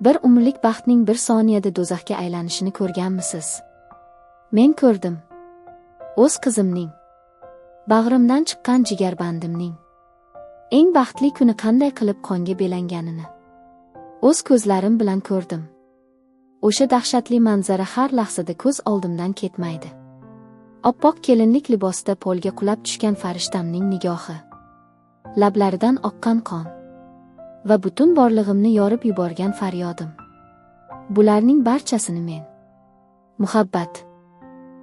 Bir umrlik baxtning bir soniyada do'zaxga aylanishini ko'rganmisiz? Men ko'rdim. O'z qizimning, bag'rimdan chiqqan jigarbandimning eng baxtli kuni qanday qilib qonga belanganini o'z ko'zlarim bilan ko'rdim. O'sha dahshatli manzara har lahzada ko'z oldimdan ketmaydi. Oppoq kelinlik libosda polga qulab tushgan farishtamning nigohi, lablaridan oqqan qon va butun borlig'imni yorib yuborgan faryodim. Bularning barchasini men muhabbat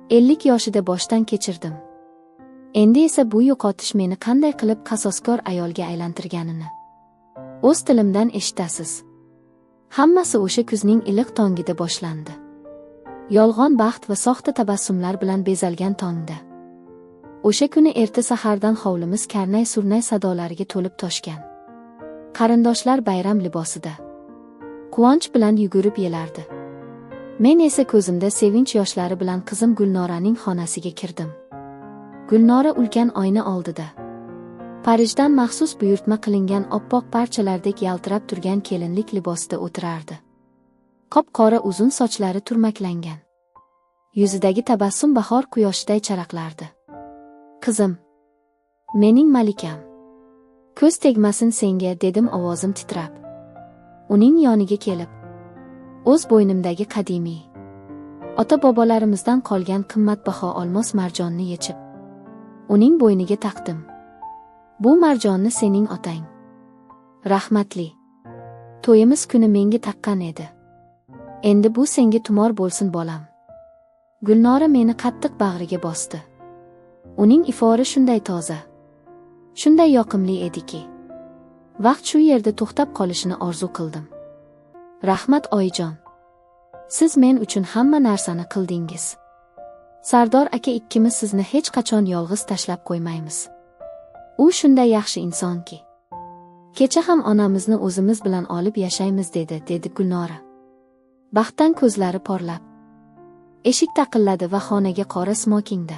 50 yoshida boshdan kechirdim. Endi esa bu yo'qotish meni qanday qilib qasoskor ayolga aylantirganini o'z tilimdan eshitasiz. Hammasi o'sha kuzning iliq tongida boshlandi. Yolg'on baxt va soxta tabassumlar bilan bezalgan tongda. O'sha kuni erta sahardan hovlimiz karnay-surnay sadolariga to'lib toshgan. Qarindoshlar bayram libosida quvonch bilan yugurib yelardi. Men esa ko'zimda sevinch yoshlari bilan qizim Gulnoraning xonasiga kirdim. Gulnora ulkan oyna oldida Parijdan maxsus buyurtma qilingan oppoq parchalardek yaltirab turgan kelinlik libosida o'tirardi. Qop-qora uzun sochlari turmaklangan. Yuzidagi tabassum bahor quyoshiday charaqlardi. Qizim, mening malikam. Ko'z tegmasin senga, dedim ovozim titrab. Uning yoniga kelib, o'z bo'ynimdagi qadimiy ota-bobolarimizdan qolgan qimmatbaho olmos marjonni yechib, uning bo'yniga taqdim. Bu marjonni sening otang, rahmatli, to'yimiz kuni menga taqqan edi. Endi bu senga tumor bo'lsin, bolam. Gulnora meni qattiq bag'riga bosdi. Uning ifori shunday toza, shunday yoqimli ediki, vaqt shu yerda to'xtab qolishini orzu qildim. Rahmat oyijon, siz men uchun hamma narsani qildingiz. Sardor aka ikkimiz sizni hech qachon yolg'iz tashlab qo'ymaymiz. U shunday yaxshi insonki, kecha ham onamizni o'zimiz bilan olib yashaymiz dedi Gulnora. Baxtdan ko'zlari porlab, eshik taqilladi va xonaga qora smokingda,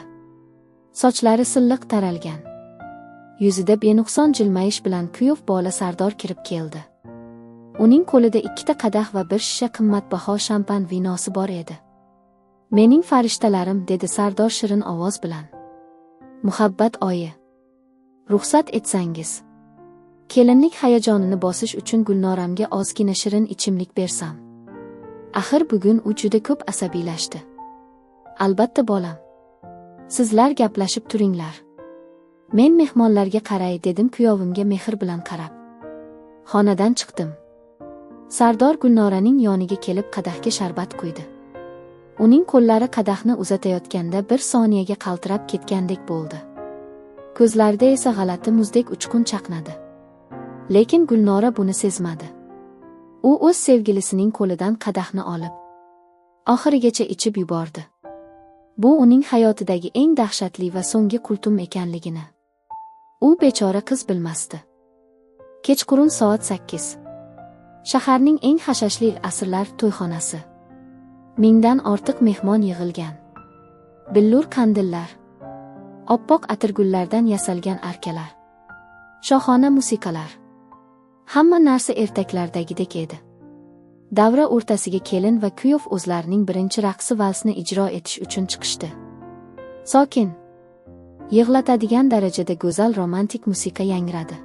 sochlari silliq taralgan, yuzida benuqson jilmayish bilan kuyov bola Sardor kirib keldi. Uning qo'lida 2 qadah va bir shisha qimmatbaho shampan vinosi bor edi. Mening farishtalarim, dedi Sardor shirin ovoz bilan. Muhabbat oyi, ruxsat etsangiz, kelinlik hayajonini bosish uchun Gulnoramga ozgina shirin ichimlik bersam. Axir bugun u juda ko'p asabiylashdi. Albatta bolam. Sizlar gaplashib turinglar. Men mehmonlarga qaray, dedim kuyovimga mehr bilan qarab. Xonadan chiqdim. Sardor Gulnoraning yoniga kelib qadahga sharbat quydi. Uning qo'llari qadahni uzatayotganda bir soniyaga qaltirab ketgandek bo'ldi. Ko'zlarida esa g'alati muzdek uchqun chaqnadi. Lekin Gulnora buni sezmadi. U o'z sevgilisining qo'lidan qadahni olib, oxirigacha ichib yubordi. Bu uning hayotidagi eng dahshatli va so'nggi qultum ekanligini u bechora qiz bilmasdi. Kechqurun soat 8. Shaharning eng hashashli asrlar to'yxonasi. Mingdan ortiq mehmon yig'ilgan. Billur qandillar, oppoq atirgullardan yasalgan arkalar, shohona musiqalar. Hamma narsa ertaklardagidek edi. Davra o'rtasiga kelin va kuyov o'zlarining birinchi raqsi valsni ijro etish uchun chiqishdi. Sokin, yig'latadigan darajada go'zal romantik musiqa yangradi.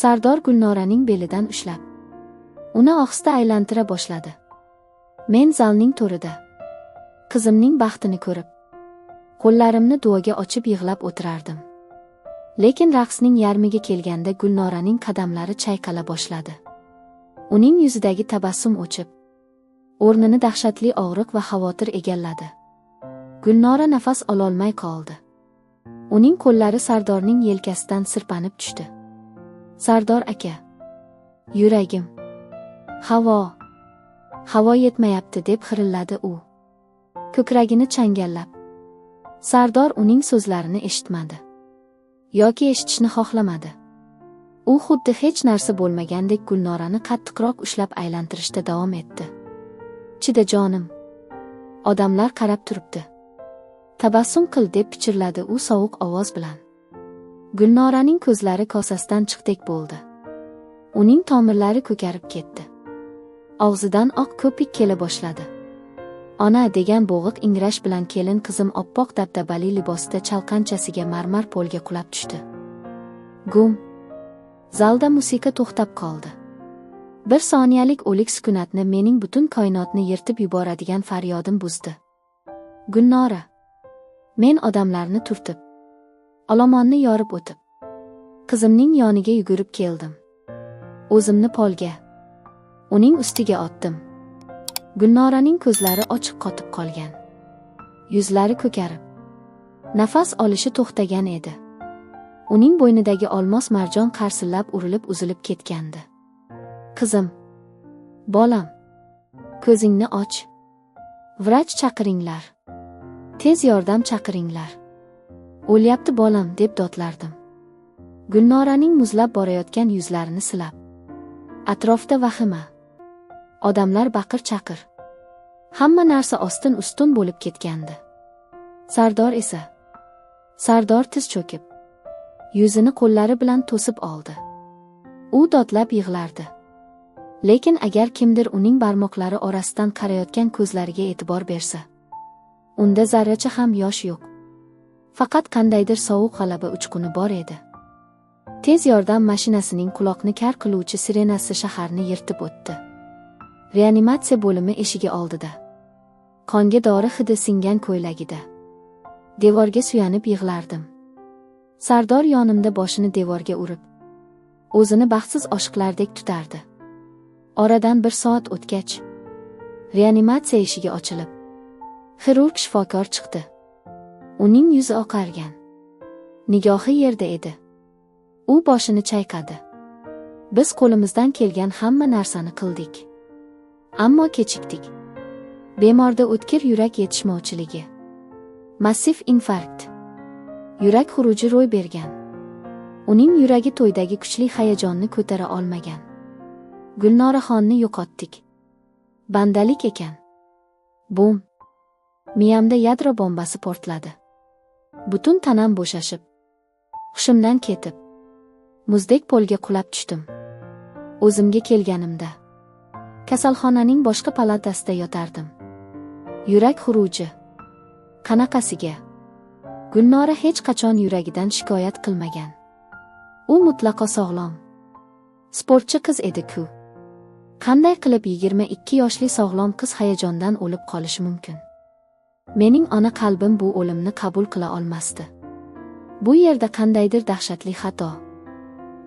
Sardor Gulnoraning belidan ushlab, uni ohista aylantira boshladi. Men zalning to'rida qizimning baxtini ko'rib, qo'llarimni duoga ochib yig'lab o'tirardim. Lekin raqsning yarmiga kelganda Gulnoraning qadamlari chayqala boshladi. Uning yuzidagi tabassum o'chib, o'rnini dahshatli og'riq va xavotir egalladi. Gulnora nafas ololmay qoldi. Uning qo'llari Sardorning yelkasidan sirpanib tushdi. Sardor aka, yuragim, havo yetmayapti, deb xirilladi u, ko'kragini changallab. Sardor uning so'zlarini eshitmadi yoki eshitishni xohlamadi. U xuddi hech narsa bo'lmagandek Gulnorani qattiqroq ushlab aylantirishda davom etdi. Chida jonim, odamlar qarab turibdi. Tabassum qil, deb pichirladi u sovuq ovoz bilan. Gulnoraning ko'zlari kosasidan chiqdek bo'ldi. Uning tomirlari ko'karib ketdi. Og'zidan oq ko'pik kela boshladi. Ona degan bo'g'iq ingrash bilan kelin qizim oppoq dabdabali libosda chalqanchasiga marmar polga qulab tushdi. Gum. Zalda musiqa to'xtab qoldi. Bir soniyalik o'lik sukunatni mening butun koinotni yirtib yuboradigan faryodim buzdi. Gulnora. Men odamlarni turtib, olomonni yorib o'tib, qizimning yoniga yugurib keldim. O'zimni polga, uning ustiga otdim. Gulnoraning ko'zlari ochiq qotib qolgan. Yuzlari ko'karib, nafas olishi to'xtagan edi. Uning bo'ynidagi olmos marjon qarsillab urilib uzilib ketgandi. Qizim, bolam, ko'zingni och. Vrach chaqiringlar. Tez yordam chaqiringlar. O'lyapti bolam deb dodlardim. Gulnoraning muzlab borayotgan yuzlarini silab. Atrofda vahima. Odamlar baqir-chaqir. Hamma narsa ostin-ustun bo'lib ketgandi. Sardor tiz cho'kib, yuzini qo'llari bilan to'sib oldi. U dodlab yig'lardi. Lekin agar kimdir uning barmoqlari orasidan qarayotgan ko'zlariga e'tibor bersa, unda zarracha ham yosh yo'q. Faqat qandaydir sovuq g'alaba uchquni bor edi. Tez yordam mashinasining quloqni kar qiluvchi sirenasi shaharni yirtib o'tdi. Reanimatsiya bo'limi eshigi oldida, qonga dori hidi singan ko'ylagida, devorga suyanib yig'lardim. Sardor yonimda boshini devorga urib, o'zini baxtsiz oshiqlardek tutardi. Oradan bir soat o'tgach, reanimatsiya eshigi ochilib, xirurg shifokor chiqdi. Uning yuzi oqargan, nigohi yerda edi. U boshini chayqadi. Biz qo'limizdan kelgan hamma narsani qildik. Ammo kechikdik. Bemorda o'tkir yurak yetishmovchiligi, massiv infarkt, yurak xuruji ro'y bergan. Uning yuragi to'ydagi kuchli hayajonni ko'tara olmagan. Gulnoraxonni yo'qotdik. Bandalik ekan. Bum. Miyamda yadro bombasi portladi. Butun tanam bo'shashib, hushimdan ketib, muzdek polga qulab tushdim. O'zimga kelganimda kasalxonaning boshqa palatasida yotardim. Yurak xuruji. Qanaqasiga? Gulnora hech qachon yuragidan shikoyat qilmagan. U mutlaqo sog'lom. Sportchi qiz edi-ku. Qanday qilib 22 yoshli sog'lom qiz hayajondan o'lib qolishi mumkin? Mening ona qalbim bu o'limni qabul qila olmasdi. Bu yerda qandaydir dahshatli xato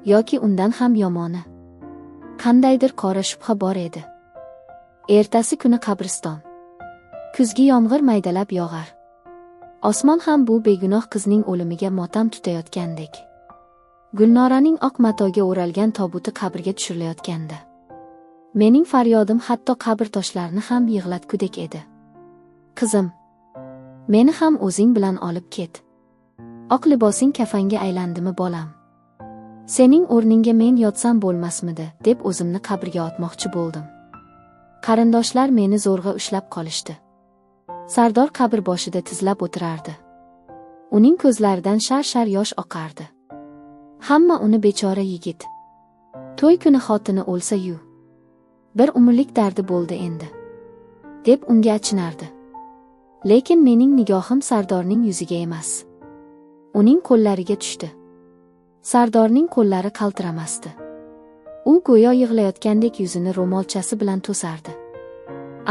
yoki undan ham yomoni, qandaydir qora shubha bor edi. Ertasi kuni qabriston. Kuzgi yomg'ir maydalab yog'ar. Osmon ham bu begunoh qizning o'limiga motam tutayotgandek. Gulnoraning oq matoga o'ralgan tobuti qabrga tushirilayotganda, mening faryodim hatto qabr toshlarini ham yig'latgudek edi. Qizim, meni ham o'zing bilan olib ket. Oq libosing kafanga aylandimi bolam? Sening o'rningga men yotsam bo'lmasmidi, deb o'zimni qabrga otmoqchi bo'ldim. Qarindoshlar meni zo'rg'a ushlab qolishdi. Sardor qabr boshida tizlab o'tirardi. Uning ko'zlaridan shar-shar yosh oqardi. Hamma uni bechora yigit, to'y kuni xotini o'lsa-yu, bir umrlik dardi bo'ldi endi, deb unga achinardi. Lekin mening nigohim Sardorning yuziga emas, uning qo'llariga tushdi. Sardorning qo'llari qaltiramasdi. U go'yo yig'layotgandek yuzini ro'molchasi bilan to'sardi.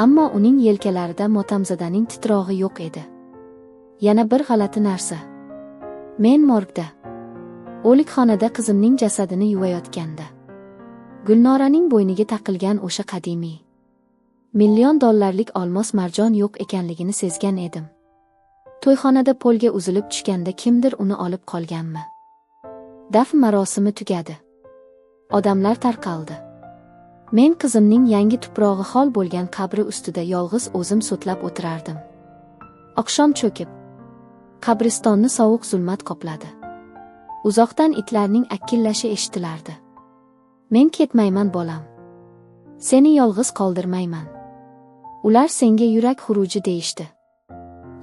Ammo uning yelkalarida motamzadaning titrog'i yo'q edi. Yana bir g'alati narsa. Men morgda, o'likxonada qizimning jasadini yuvayotganda, Gulnoraning bo'yniga taqilgan o'sha qadimiy $1 million olmos marjon yo'q ekanligini sezgan edim. To'yxonada polga uzilib tushganda kimdir uni olib qolganmi? Dafn marosimi tugadi. Odamlar tarqaldi. Men qizimning yangi tuprog'i xol bo'lgan qabri ustida yolg'iz o'zim so'tlab o'tirardim. Oqshom cho'kib, qabristonni sovuq zulmat qopladi. Uzoqdan itlarning akillashi eshitilardi. Men ketmayman bolam. Seni yolg'iz qoldirmayman. Ular senga yurak xuruji deyishdi.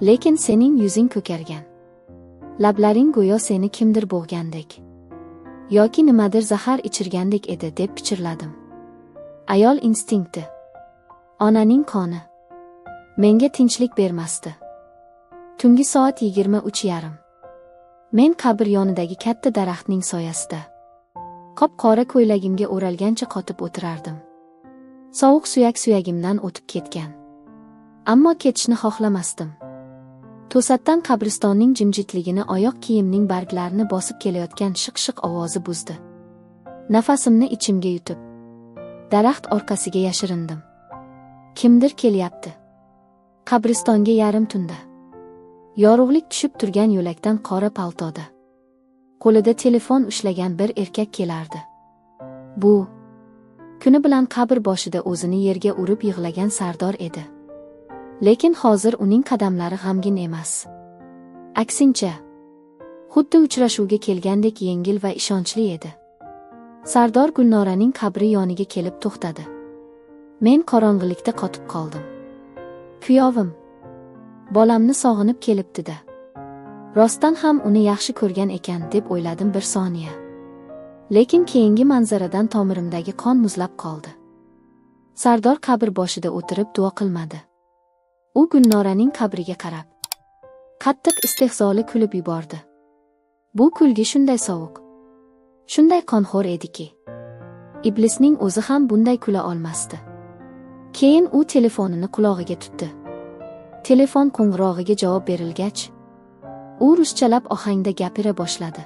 Lekin sening yuzing ko'kargan. Lablaring go'yo seni kimdir bo'g'gandek, yoki nimadir zahar ichirgandek edi deb pichirladim. Ayol instinkti. Onaning qoni menga tinchlik bermasdi. Tungi soat 23:30. Men qabr yonidagi katta daraxtning soyasida qop-qora ko'ylagimga o'ralgancha qotib o'tirardim. Sovuq suyak-suyagimdan o'tib ketgan. Ammo ketishni xohlamasdim. To'satdan qabristonning jimjitligini oyoq kiyimning barglarini bosib kelayotgan shiq-shiq ovozi buzdi. Nafasimni ichimga yutib, daraxt orqasiga yashirindim. Kimdir kelyapti. Qabristonga yarim tunda. Yorug'lik tushib turgan yo'lakdan qora paltoda, qo'lida telefon ushlagan bir erkak kelardi. Bu kuni bilan qabr boshida o'zini yerga urib yig'lagan Sardor edi. Lekin hozir uning qadamlari g'amgin emas. Aksincha, xuddi uchrashuvga kelgandek yengil va ishonchli edi. Sardor Gulnoraning qabri yoniga kelib to'xtadi. Men qorong'ilikda qotib qoldim. Kuyovim, bolamni sog'inib kelibdi-da. Rostdan ham uni yaxshi ko'rgan ekan deb o'yladim bir soniya. Lekin keyingi manzaradan tomirimdagi qon muzlab qoldi. Sardor qabr boshida o'tirib duo qilmadi. U Gulnoraning qabriga qarab, qattiq istehzoli kulib yubordi. Bu kulgi shunday sovuq, shunday qonxo'r ediki, iblisning o'zi ham bunday kula olmasdi. Keyin u telefonini qulog'iga tutdi. Telefon qo'ng'irog'iga javob berilgach, u ruschalab ohangda gapira boshladi.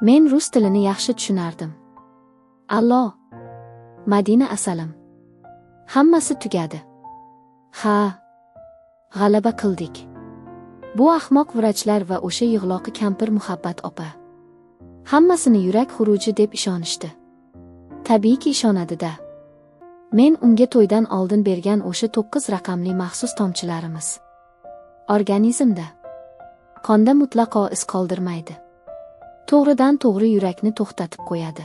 Men rus tilini yaxshi tushunardim. Allo, Madina asalim. Hammasi tugadi. Ha, g'alaba qildik. Bu ahmoq vrachlar va o'sha yig'loqi kampir Muhabbat opa hammasini yurak xuruji deb ishonishdi. Tabiiyki ishonadi-da. Men unga to'ydan oldin bergan o'sha 9 raqamli maxsus tomchilarimiz organizmda, qonda mutlaqo iz qoldirmaydi. To'g'ridan to'g'ri yurakni to'xtatib qo'yadi.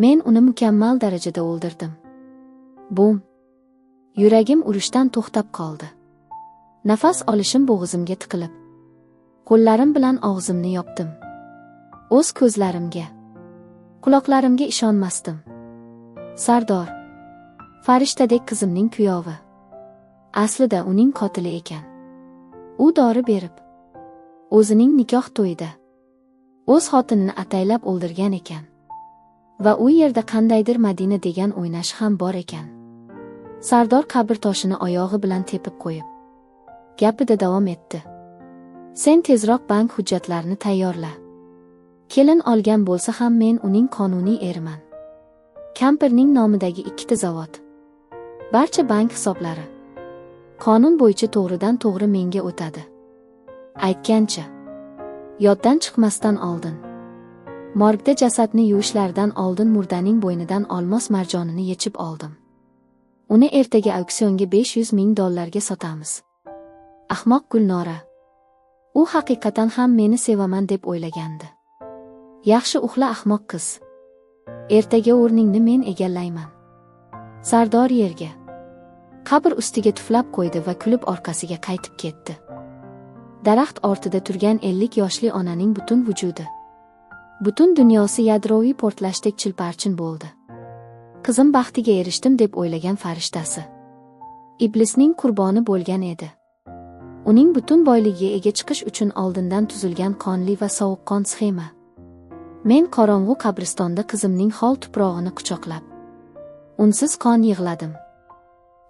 Men uni mukammal darajada o'ldirdim. Bum. Yuragim urishdan to'xtab qoldi. Nafas olishim bo'g'zimga tiqilib, qo'llarim bilan og'zimni yopdim. O'z ko'zlarimga, quloqlarimga ishonmasdim. Sardor, farishtadek qizimning kuyovi, aslida uning qotili ekan. U dori berib, o'zining nikoh to'yida o'z xotinini ataylab o'ldirgan ekan. Va u yerda qandaydir Madina degan o'ynash ham bor ekan. Sardor qabr toshini oyog'i bilan tepib qo'yib, gapida davom etdi. Sen tezroq bank hujjatlarini tayyorla. Kelin olgan bo'lsa ham men uning qonuniy eriman. Kampirning nomidagi 2 ta zavod, barcha bank hisoblari qonun bo'yicha to'g'ridan to'g'ri menga o'tadi. Aytgancha, yoddan chiqmasdan oldin, morgda jasadni yuvishlaridan oldin murdaning bo'ynidan olmos marjonini yechib oldim. Uni ertaga auksionga $500 ming sotamiz. Ahmoq Gulnora. U haqiqatan ham meni sevaman deb o'ylagandi. Yaxshi uxla ahmoq qiz. Ertaga o'rningni men egallayman. Sardor yerga, qabr ustiga tuflab qo'ydi va kulib orqasiga qaytib ketdi. Daraxt ortida turgan 50 yoshli onaning butun vujudi, butun dunyosi yadroviy portlashdek chilparchin bo'ldi. Qizim baxtiga erishdim deb o'ylagan farishtasi iblisning qurboni bo'lgan edi. Uning butun boyligiga ega chiqish uchun oldindan tuzilgan qonli va sovuqqon sxema. Men qorong'u qabristonda qizimning hol tuprog'ini quchoqlab, unsiz qon yig'ladim.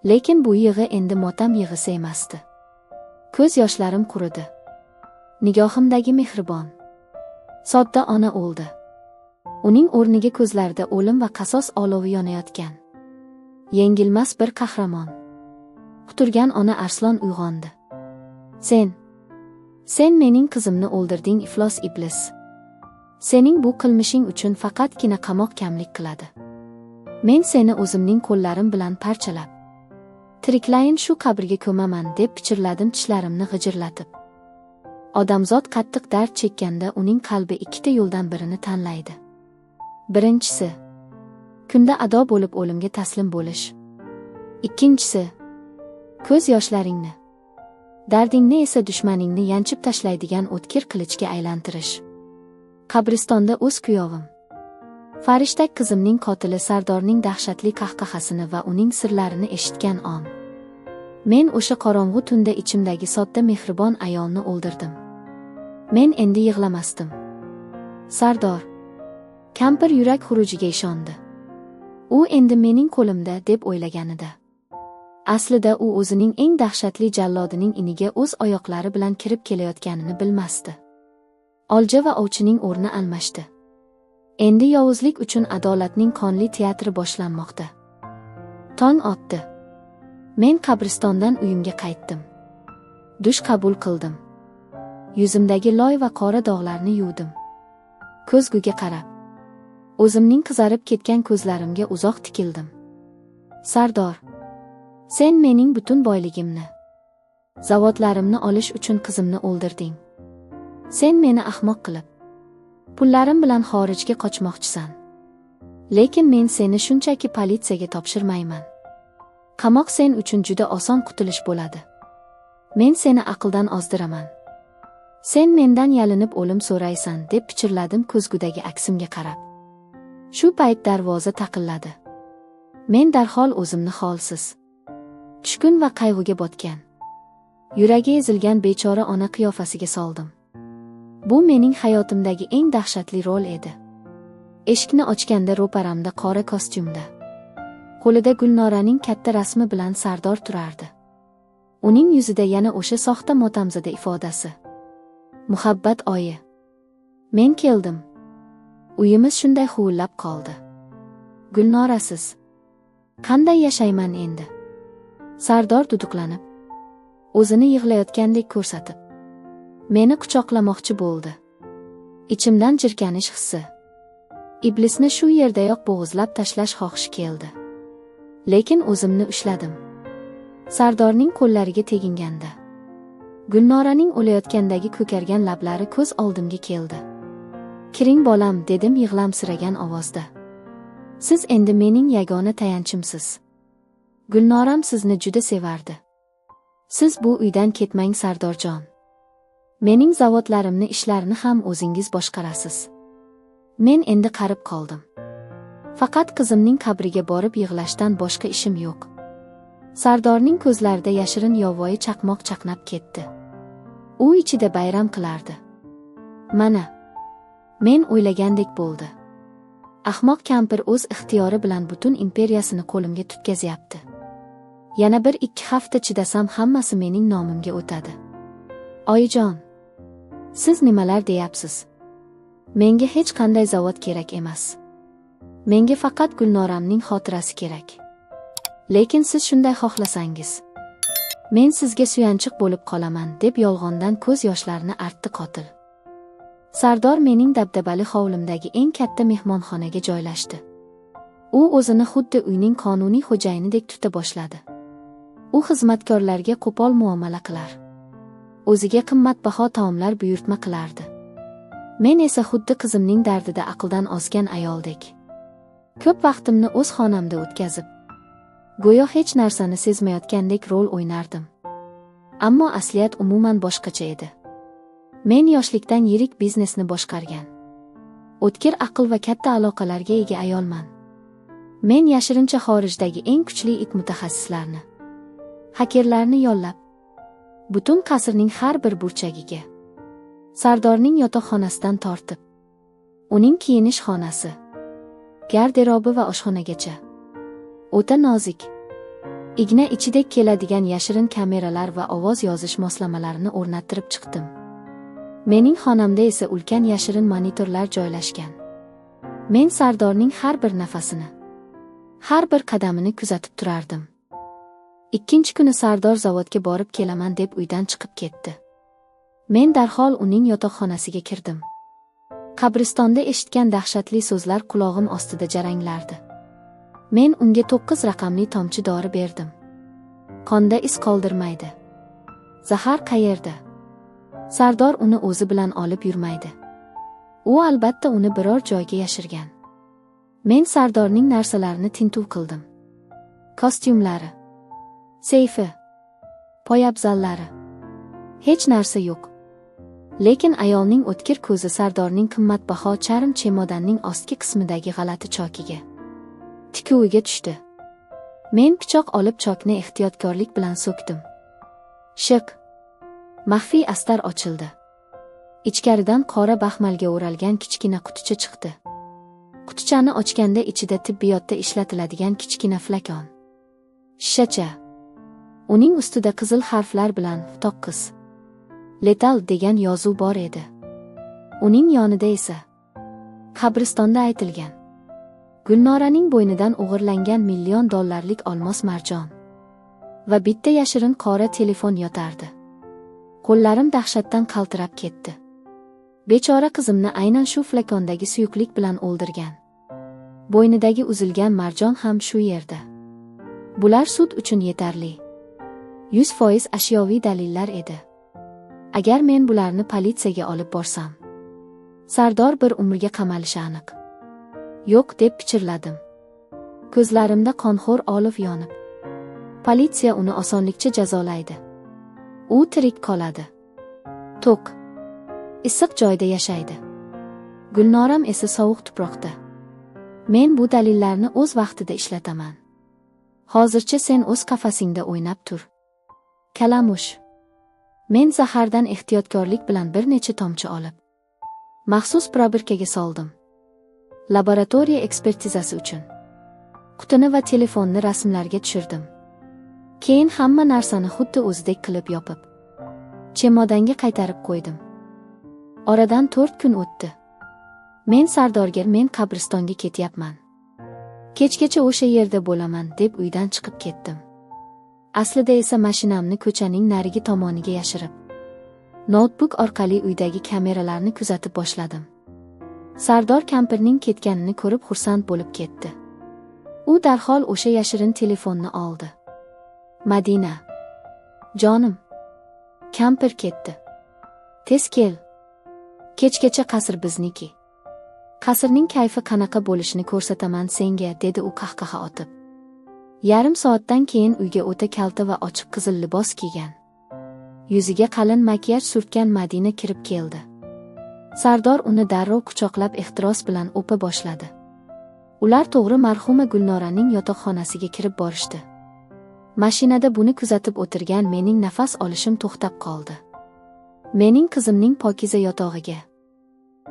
Lekin bu yig'i endi motam yig'isi emasdi. Ko'z yoshlarim quridi. Nigohimdagi mehribon, sodda ona o'ldi. Uning o'rniga ko'zlarida o'lim va qasos olovi yonayotgan yengilmas bir qahramon. Quturgan ona Arslon uyg'ondi. Sen mening qizimni o'ldirding iflos iblis. Sening bu qilmishing uchun faqatgina qamoq kamlik qiladi. Men seni o'zimning qo'llarim bilan parchalab, tiriklayin shu qabrga ko'maman deb pichirladim tishlarimni g'ijirlatib. Odamzod qattiq dard chekkanda uning qalbi 2 ta yo'ldan birini tanlaydi. Birinchisi, kunda ado bo'lib o'limga taslim bo'lish. Ikkinchisi, ko'z yoshlaringni, dardingni esa dushmaningni yanchib tashlaydigan o'tkir qilichga aylantirish. Qabristonda o'z kuyovim, Farishtak qizimning qotili Sardorning dahshatli qahqahasini va uning sirlarini eshitgan on. Men o'sha qorong'u tunda ichimdagi sodda mehribon ayolni o'ldirdim. Men endi yig'lamasdim. Sardor. Kampir yurak xurujiga ishondi. U endi mening qo'limda deb o'ylaganida. Aslida u o'zining eng dahshatli jallodining iniga o'z oyoqlari bilan kirib kelayotganini bilmasdi. Olja va ovchining o'rni almashdi. Endi yovuzlik uchun adolatning qonli teatri boshlanmoqda. Tong otdi. Men qabristondan uyimga qaytdim. Dush qabul qildim. Yuzimdagi loy va qora dog'larni yuvdim. Ko'zguga qarab, o'zimning qizarib ketgan ko'zlarimga uzoq tikildim. Sardor, sen mening butun boyligimni, zavodlarimni olish uchun qizimni o'ldirding. Sen meni ahmoq qilib, pullarim bilan xorijga qochmoqchisan. Lekin men seni shunchaki politsiyaga topshirmayman. Qamoq sen uchun juda oson qutulish bo'ladi. Men seni aqldan ozdiraman. Sen mendan yalinib o'lim so'raysan, deb pichirladim ko'zgudagi aksimga qarab. Shu payt darvoza taqilladi. Men darhol o'zimni holsiz, tushkun va qayg'uga botgan, yuragi ezilgan bechora ona qiyofasiga soldim. Bu mening hayotimdagi eng dahshatli rol edi. Eshikni ochganda ro'paramda qora kostyumda, qo'lida Gulnoraning katta rasmi bilan Sardor turardi. Uning yuzida yana o'sha soxta motamzada ifodasi. Muhabbat oyi. Men keldim. Uyimiz shunday huvillab qoldi. Gulnorasiz qanday yashayman endi? Sardor duduqlanib, o'zini yig'layotgandek ko'rsatib, meni quchoqlamoqchi bo'ldi. Ichimdan jirkanish hissi, iblisni shu yerdayoq bo'g'izlab tashlash xohishi keldi. Lekin o'zimni ushladim. Sardorning qo'llariga teginganda Gulnoraning o'layotgandagi ko'kargan lablari ko'z oldimga keldi. Kiring bolam, dedim yig'lamsiragan ovozda. Siz endi mening yagona tayanchimsiz. Gulnoram sizni juda sevardi. Siz bu uydan ketmang Sardorjon. Mening zavodlarimni, ishlarini ham o'zingiz boshqarasiz. Men endi qarib qoldim. Faqat qizimning qabriga borib yig'lashdan boshqa ishim yo'q. Sardorning ko'zlarida yashirin yovvoyi chaqmoq chaqnab ketdi. U ichida bayram qilardi. Mana, men o'ylagandek bo'ldi. Ahmoq kampir o'z ixtiyori bilan butun imperiyasini qo'limga tutkazyapti. Yana 1-2 hafta chidasam hammasi mening nomimga o'tadi. Oyijon, siz nimalar deyapsiz? Menga hech qanday zavod kerak emas. Menga faqat Gulnoramning xotirasi kerak. Lekin siz shunday xohlasangiz, men sizga suyanchiq bo'lib qolaman, deb yolg'ondan ko'z yoshlarini artdi qotil. Sardor mening dabdabali hovlimdagi eng katta mehmonxonaga joylashdi. U o'zini xuddi uyning qonuniy xo'jayinidek tuta boshladi. U xizmatkorlarga qo'pol muomala qilar, o'ziga qimmatbaho taomlar buyurtma qilardi. Men esa xuddi qizimning dardida aqldan ozgan ayoldek ko'p vaqtimni o'z xonamda o'tkazib, go'yo hech narsani sezmayotgandek rol o'ynardim. Ammo asliyat umuman boshqacha edi. Men yoshlikdan yirik biznesni boshqargan, o'tkir aql va katta aloqalarga ega ayolman. Men yashirincha xorijdagi eng kuchli it mutaxassislarni, hakerlarni yollab, butun qasrning har bir burchagiga, Sardorning yotoqxonasidan tortib, uning kiyinish xonasi, garderobi va oshxonagacha o'ta nozik, igna ichidek keladigan yashirin kameralar va ovoz yozish moslamalarini o'rnattirib chiqdim. Mening xonamda esa ulkan yashirin monitorlar joylashgan. Men Sardorning har bir nafasini, har bir qadamini kuzatib turardim. Ikkinchi kuni Sardor zavodga borib kelaman deb uydan chiqib ketdi. Men darhol uning yotoqxonasiga kirdim. Qabristonda eshitgan dahshatli so'zlar qulog'im ostida jaranglardi. Men unga 9 raqamli tomchi dori berdim. Qonda iz qoldirmaydi. Zahar qayerda? Sardor uni o'zi bilan olib yurmaydi. U albatta uni biror joyga yashirgan. Men Sardorning narsalarini tintuv qildim. Kostyumlari, seyfi, poyabzallari. Hech narsa yo'q. Lekin ayolning o'tkir ko'zi Sardorning qimmatbaho charm chemodanning ostki qismidagi g'alati chokiga, tikuviga tushdi. Men pichoq olib chokni ehtiyotkorlik bilan so'kdim. Shiq. Maxfiy astar ochildi. Ichkaridan qora baxmalga o'ralgan kichkina quticha chiqdi. Qutichani ochganda ichida tibbiyotda ishlatiladigan kichkina flakon. Shishacha. Uning ustida qizil harflar bilan "To'qqiz. Letal" degan yozuv bor edi. Uning yonida esa qabristonda aytilgan Gulnoraning bo'ynidan o'g'irlangan $1 million olmos marjon va bitta yashirin qora telefon yotardi. Qo'llarim dahshatdan qaltirab ketdi. Bechora qizimni aynan shu flakondagi suyuqlik bilan o'ldirgan. Bo'ynidagi uzilgan marjon ham shu yerda. Bular sud uchun yetarli 100% ashyoviy dalillar edi. Agar men bularni politsiyaga olib borsam, Sardor bir umrga qamalishi aniq. Yo'q, deb pichirladim. Ko'zlarimda qonxo'r olov yonib. Politsiya uni osonlikcha jazolaydi. U tirik qoladi. To'q, issiq joyda yashaydi. Gulnoram esa sovuq tuproqda. Men bu dalillarni o'z vaqtida ishlataman. Hozircha sen o'z qafasingda o'ynab tur. Kalamush. Men zahardan ehtiyotkorlik bilan bir necha tomchi olib, maxsus probirkaga soldim. Laboratoriya ekspertizasi uchun. Qutini va telefonni rasmlarga tushirdim. Keyin hamma narsani xuddi o'zidek qilib yopib, chemodanga qaytarib qo'ydim. Oradan 4 kun o'tdi. Men Sardorga "Men qabristonga ketyapman. Kechgacha o'sha yerda bo'laman" deb uydan chiqib ketdim. Aslida esa mashinamni ko'chaning narigi tomoniga yashirib, notebook orqali uydagi kameralarni kuzatib boshladim. Sardor kampirning ketganini ko'rib xursand bo'lib ketdi. U darhol o'sha yashirin telefonni oldi. "Madina, jonim, kampir ketdi. Tez kel. Kechgacha qasr bizniki. Qasrning kayfi qanaqa bo'lishini ko'rsataman senga", dedi u qahqaha otib. Yarim soatdan keyin uyga o'ta kalta va ochiq qizil libos kiygan, yuziga qalin makiyaj surtgan Madina kirib keldi. Sardor uni darrov quchoqlab ehtiros bilan o'pa boshladi. Ular to'g'ri marhuma Gulnoraning yotoqxonasiga kirib borishdi. Mashinada buni kuzatib o'tirgan mening nafas olishim to'xtab qoldi. Mening qizimning pokiza yotog'iga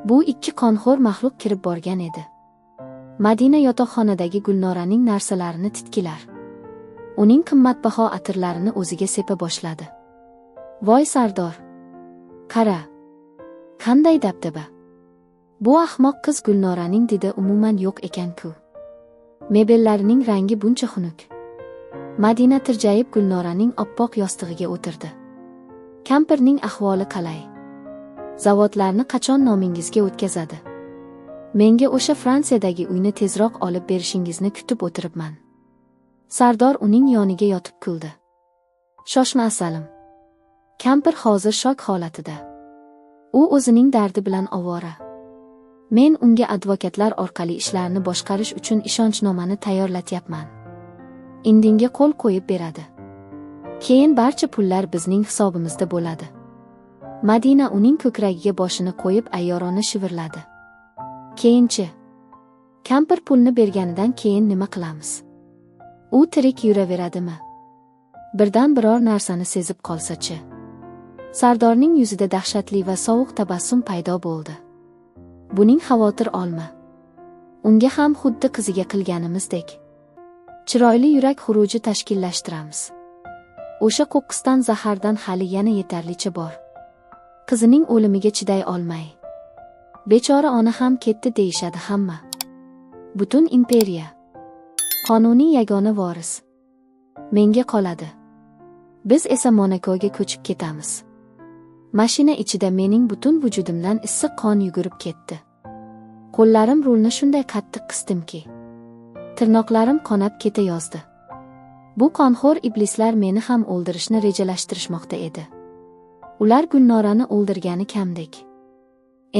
bu ikki qonxo'r maxluq kirib borgan edi. Madina yotoqxonadagi Gulnoraning narsalarini titkilar, uning qimmatbaho atirlarini o'ziga sepa boshladi. "Voy Sardor, qara, qanday dabdaba. Bu ahmoq qiz Gulnoraning didi umuman yo'q ekan-ku. Mebellarining rangi buncha xunuk." Madina tirjayib Gulnoraning oppoq yostig'iga o'tirdi. "Kampirning ahvoli qalay? Zavodlarni qachon nomingizga o'tkazadi? Menga o'sha Fransiyadagi uyni tezroq olib berishingizni kutib o'tiribman." Sardor uning yoniga yotib kuldi. "Shoshma asalim. Kampir hozir shok holatida. U o'zining dardi bilan ovora. Men unga advokatlar orqali ishlarni boshqarish uchun ishonchnomani tayyorlatyapman. Indinga qo'l qo'yib beradi. Keyin barcha pullar bizning hisobimizda bo'ladi." Madina uning ko'kragiga boshini qo'yib ayyorona shivirladi. "Keyinchi? Kampir pulni berganidan keyin nima qilamiz? U tirik yuraveradimi? Birdan biror narsani sezib qolsa-chi?" Sardorning yuzida dahshatli va sovuq tabassum paydo bo'ldi. "Buning xavotir olma. Unga ham xuddi qiziga qilganimizdek chiroyli yurak xuruji tashkillashtiramiz. O'sha qo'qqisdan zahardan hali yana yetarlicha bor. Qizining o'limiga chiday olmay, bechora ona ham ketdi deyishadi hamma. Butun imperiya, qonuniy yagona voris menga qoladi. Biz esa Monakoga ko'chib ketamiz." Mashina ichida mening butun vujudimdan issiq qon yugurib ketdi. Qo'llarim rulni shunday qattiq qisdimki, tirnoqlarim qonab ketayozdi. Bu qonxo'r iblislar meni ham o'ldirishni rejalashtirishmoqda edi. Ular Gulnorani o'ldirgani kamdek,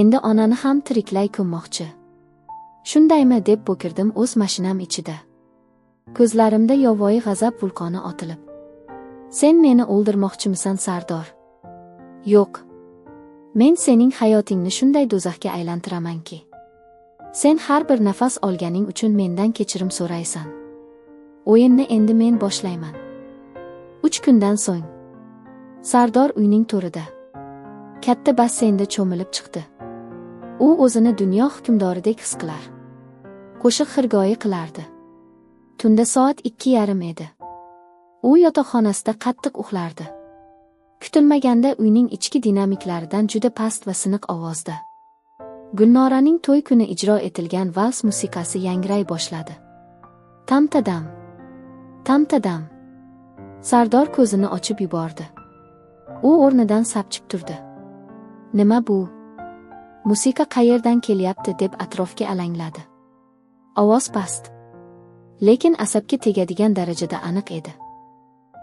endi onani ham tiriklay ko'mmoqchi. Shundaymi deb bo'kirdim o'z mashinam ichida. Ko'zlarimda yovvoyi g'azab vulqoni otilib. "Sen meni o'ldirmoqchimisan Sardor?" "Yo'q. Men sening hayotingni shunday do'zaxga aylantiramanki, sen har bir nafas olganing uchun mendan kechirim so'raysan. O'yinni endi men boshlayman. 3 kundan so'ng Sardor uyning to'rida katta basseynda cho'milib chiqdi. U o'zini dunyo hukmdoridek his qilar. Qo'shiq xirgoyi qilardi. Tunda soat 2:30 edi. U yotoqxonasida qattiq uxlardi. Kutilmaganda uyning ichki dinamiklaridan juda past va siniq ovozda Gulnoraning to'y kuni ijro etilgan vals musiqasi yangray boshladi. Tamtadam, tamtadam. Sardor ko'zini ochib yubordi. U o'rnidan sapchib turdi. Nima bu? Musiqa qayerdan kelyapti deb atrofga alangladi. Ovoz past, lekin asabga tegadigan darajada aniq edi.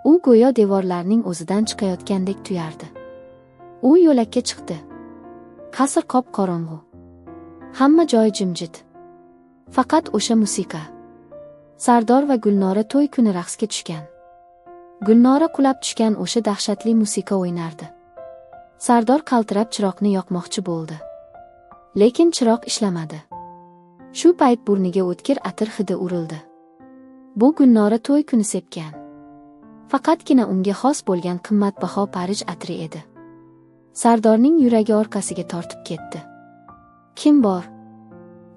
U go'yo devorlarning o'zidan chiqayotgandek tuyardi. U yo'lakka chiqdi. Qasr qop-qorong'u. Hamma joy jimjit. Faqat o'sha musiqa. Sardor va Gulnora to'y kuni raqsga tushgan. Gulnora qulab tushgan o'sha dahshatli musiqa o'ynardi. Sardor qaltirab chiroqni yoqmoqchi bo'ldi. Lekin chiroq ishlamadi. Shu payt burniga o'tkir atir hidi urildi. Bu Gulnora to'y kuni sepgan. Faqatgina unga xos bo'lgan qimmatbaho Parij atri edi. Sardorning yuragi orqasiga tortib ketdi. Kim bor?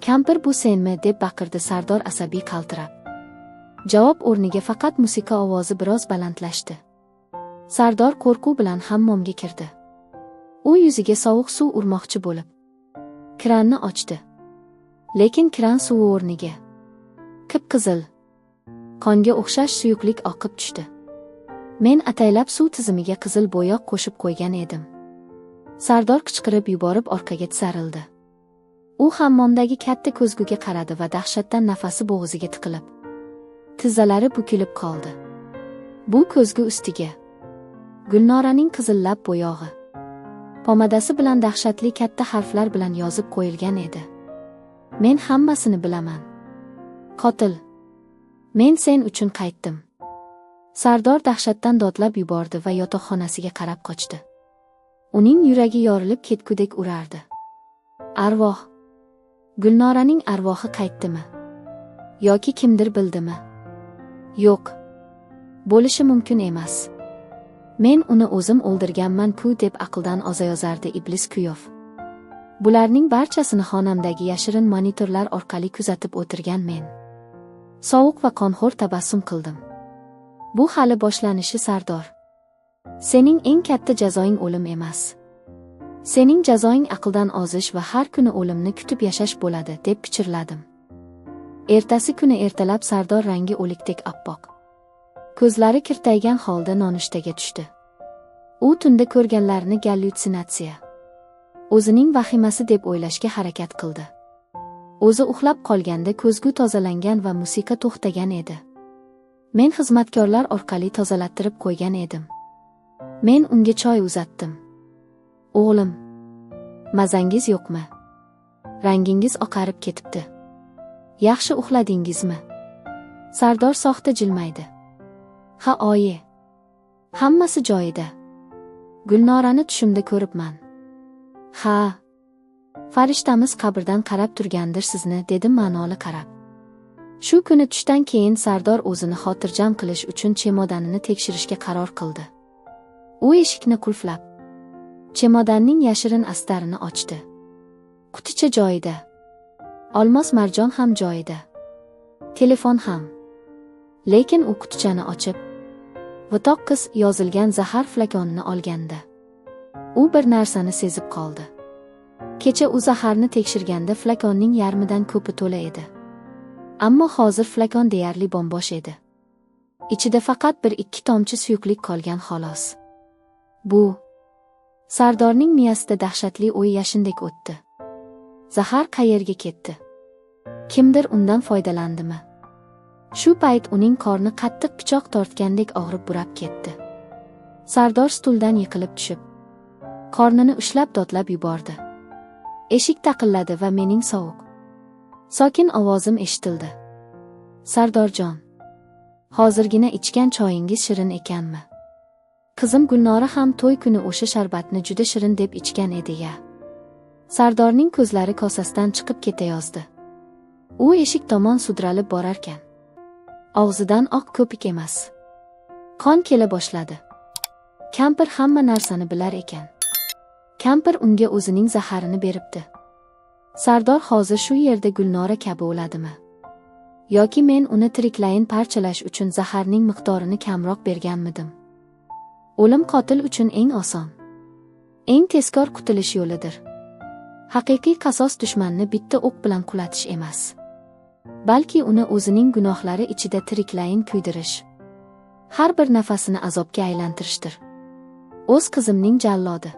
Kampir bu senmi? Deb baqirdi Sardor asabiy qaltirab. Javob o'rniga faqat musiqa ovozi biroz balandlashdi. Sardor qo'rquv bilan hammomga kirdi. U yuziga sovuq suv urmoqchi bo'lib kranni ochdi. Lekin kran suvi o'rniga qip-qizil, qonga o'xshash suyuqlik oqib tushdi. Men ataylab suv tizimiga qizil bo'yoq qo'shib qo'ygan edim. Sardor qichqirib yuborib orqaga tisarildi. U hammomdagi katta ko'zguga qaradi va dahshatdan nafasi bo'g'ziga tiqilib, tizzalari bukilib qoldi. Bu ko'zgu ustiga Gulnoraning qizillab bo'yog'i pomadasi bilan dahshatli katta harflar bilan yozib qo'yilgan edi. Men hammasini bilaman. Qotil. Men sen uchun qaytdim. Sardor dahshatdan dodlab yubordi va yotoqxonasiga qarab qochdi. Uning yuragi yorilib ketgudek urardi. Arvoh. Gulnoraning arvohi qaytdimi? Yoki kimdir bildimi? Yo'q. Bo'lishi mumkin emas. Men uni o'zim o'ldirganman-ku deb aqldan ozayozardi iblis kuyov. Bularning barchasini xonamdagi yashirin monitorlar orqali kuzatib o'tirgan men sovuq va qonxo'r tabassum qildim. Bu hali boshlanishi Sardor. Sening eng katta jazoing o'lim emas. Sening jazoing aqldan ozish va har kuni o'limni kutib yashash bo'ladi deb pichirladim. Ertasi kuni ertalab Sardor rangi o'likdek oppoq. Ko'zlari kirtaygan holda nonushtaga tushdi. U tunda ko'rganlarini gallyutsinatsiya, o'zining vahimasi deb o'ylashga harakat qildi. O'zi uxlab qolganda ko'zgu tozalangan va musiqa to'xtagan edi. Men xizmatkorlar orqali tozalattirib qo'ygan edim. Men unga choy uzatdim. O'g'lim, mazangiz yo'qmi? Rangingiz oqarib ketibdi. Yaxshi uxladingizmi? Sardor soxta jilmaydi. Ha oyi. Hammasi joyida. Gulnorani tushimda ko'ribman. Ha. Farishtamiz qabrdan qarab turgandir sizni, dedim ma'noli qarab. Shu kuni tushdan keyin Sardor o'zini xotirjam qilish uchun chemodanini tekshirishga qaror qildi. U eshikni qulflab, chemodanning yashirin astarini ochdi. Quticha joyida. Olmos marjon ham joyida. Telefon ham. Lekin u qutichani ochib, "Vitoq qiz" yozilgan zahar flakonini olganda, u bir narsani sezib qoldi. Kecha u zaharni tekshirganda flakonning yarmidan ko'pi to'la edi. Ammo hozir flakon deyarli bombosh edi. Ichida faqat 1-2 tomchi suyuqlik qolgan xolos. Bu Sardorning miyasida dahshatli o'y yashindek o'tdi. Zahar qayerga ketdi? Kimdir undan foydalandimi? Shu payt uning qorni qattiq pichoq tortgandek og'rib burab ketdi. Sardor stuldan yiqilib tushib, qornini ushlab dodlab yubordi. Eshik taqilladi va mening sovuq, sokin ovozim eshitildi. Sardorjon, hozirgina ichgan choyingiz shirin ekanmi? Qizim Gulnora ham to'y kuni o'sha sharbatni juda shirin deb ichgan edi-ya. Sardorning ko'zlari kosasidan chiqib ketayozdi. U eshik tomon sudralib borarkan, og'zidan oq ko'pik emas, qon kela boshladi. Kampir hamma narsani bilar ekan. Kampir unga o'zining zaharini beribdi. Sardor hozir shu yerda Gulnora kabi o'ladimi? Yoki men uni tiriklayin parchalash uchun zaharning miqdorini kamroq berganmidim? O'lim qotil uchun eng oson, eng tezkor qutulish yo'lidir. Haqiqiy qasos dushmanni bitta o'q bilan qulatish emas, balki uni o'zining gunohlari ichida tiriklayin kuydirish, har bir nafasini azobga aylantirishdir. O'z qizimning jallodi.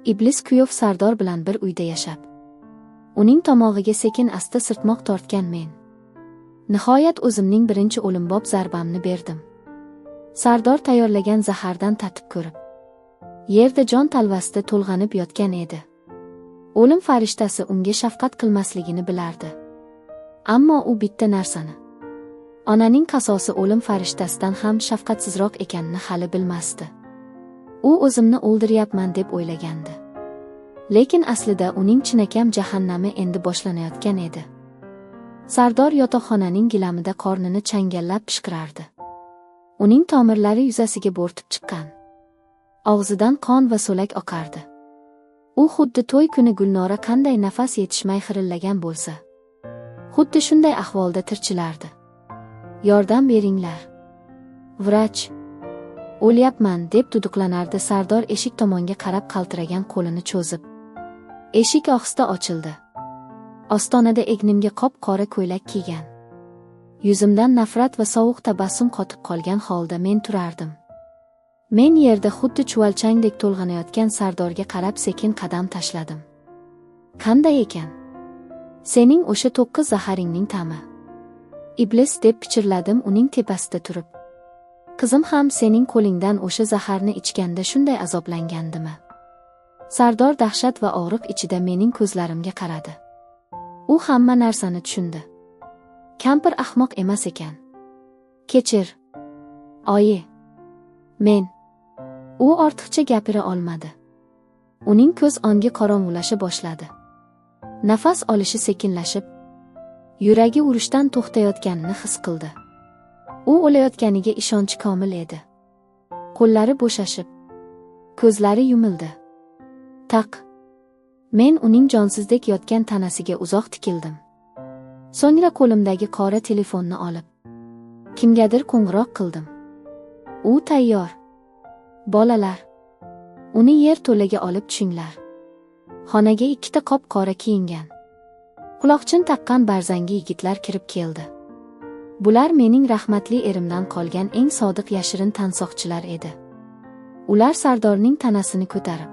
Iblis kuyov Sardor bilan bir uyda yashab, uning tomog'iga sekin-asta sirtmoq tortgan men. Nihoyat o'zimning birinchi o'limbob zarbamni berdim. Sardor tayyorlagan zahardan tatib ko'rib, yerda jon talvasida to'lg'anib yotgan edi. O'lim farishtasi unga shafqat qilmasligini bilardi. Ammo u bitta narsani, onaning qasosi o'lim farishtasidan ham shafqatsizroq ekanini hali bilmasdi. U o'zimni o'ldiryapman deb o'ylagandi. Lekin aslida uning chinakam jahannami endi boshlanayotgan edi. Sardor yotoqxonaning gilamida qornini changallab pishqirardi. Uning tomirlari yuzasiga bo'rtib chiqqan. Og'zidan qon va so'lak oqardi. U xuddi to'y kuni Gulnora qanday nafas yetishmay xirillagan bo'lsa, xuddi shunday ahvolda tirchilardi. Yordam beringlar. Vrach. O'lyapman deb duduqlanardi Sardor eshik tomonga qarab qaltiragan qo'lini cho'zib. Eshik ohista ochildi. Ostonada egnimga qop-qora ko'ylak kiygan, yuzimdan nafrat va sovuq tabassum qotib qolgan holda men turardim. Men yerda xuddi chuvalchangdek to'lg'anayotgan Sardorga qarab sekin qadam tashladim. Qanday ekan sening o'sha 9 zaharingning ta'mi? Iblis deb pichirladim uning tepasida turib. Qizim ham sening qo'lingdan o'sha zaharni ichganda shunday azoblangandimi? Sardor dahshat va og'riq ichida mening ko'zlarimga qaradi. U hamma narsani tushundi. Kampir ahmoq emas ekan. Kechir, oyi. Men. U ortiqcha gapira olmadi. Uning ko'z ongi qorong'ulasha boshladi. Nafas olishi sekinlashib, yuragi urishdan to'xtayotganini his qildi. U o'layotganiga ishonchi komil edi. Qo'llari bo'shashib, ko'zlari yumildi. Taq. Men uning jonsizdek yotgan tanasiga uzoq tikildim. So'ngra qo'limdagi qora telefonni olib, kimgadir qo'ng'iroq qildim. U tayyor. Bolalar, uni yer to'laga olib tushinglar. Xonaga 2 qop-qora kiyingan, quloqchin taqqan barzangi yigitlar kirib keldi. Bular mening rahmatli erimdan qolgan eng sodiq yashirin tansoqchilar edi. Ular Sardorning tanasini ko'tarib,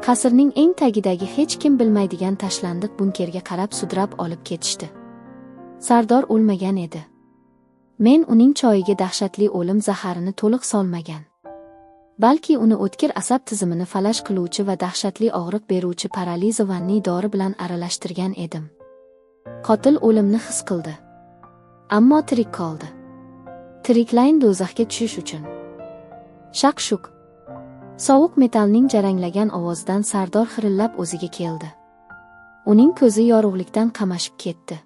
qasrning eng tagidagi hech kim bilmaydigan tashlandiq bunkerga qarab sudrab olib ketishdi. Sardor o'lmagan edi. Men uning choyiga dahshatli o'lim zaharini to'liq solmagan, balki uni o'tkir asab tizimini falash qiluvchi va dahshatli og'riq beruvchi paralizovanniy dori bilan aralashtirgan edim. Qotil o'limni his qildi, ammo tirik qoldi. Tiriklayin do'zaxga tushish uchun. Shaq-shuq. Sovuq metallning jaranglagan ovozidan Sardor xirillab o'ziga keldi. Uning ko'zi yorug'likdan qamashib ketdi.